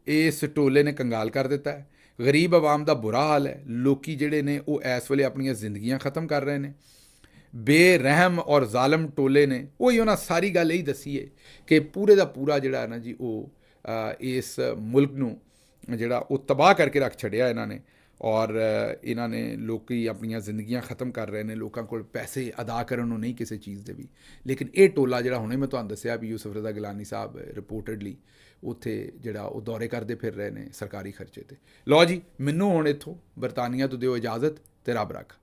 इस टोले ने कंगाल कर दिता है। गरीब आवाम का बुरा हाल है, लोकी जिहड़े ने वो इस वेले अपनी जिंदगियां ख़त्म कर रहे हैं। बेरहम और जालम टोले ने वही उन्हें सारी गल यही दसी है कि पूरे का पूरा जिहड़ा है ना जी वो इस मुल्क नूं जिहड़ा वो तबाह करके रख छड़िया इन्होंने, और इन्होंने लोग अपन जिंदगियां ख़त्म कर रहे हैं, लोगों को पैसे अदा करन नूं नहीं किसी चीज़ के भी। लेकिन ये टोला जिहड़ा हुणे मैं तुहानूं दस्सिया भी यूसुफ रज़ा गिलानी साहब रिपोर्टेडली उत्थे जिहड़ा वो दौरे करते फिर रहे हैं सरकारी खर्चे ते। लो जी, मैनूं हुण इत्थों बरतानिया तो दिओ इजाज़त ते रब रख।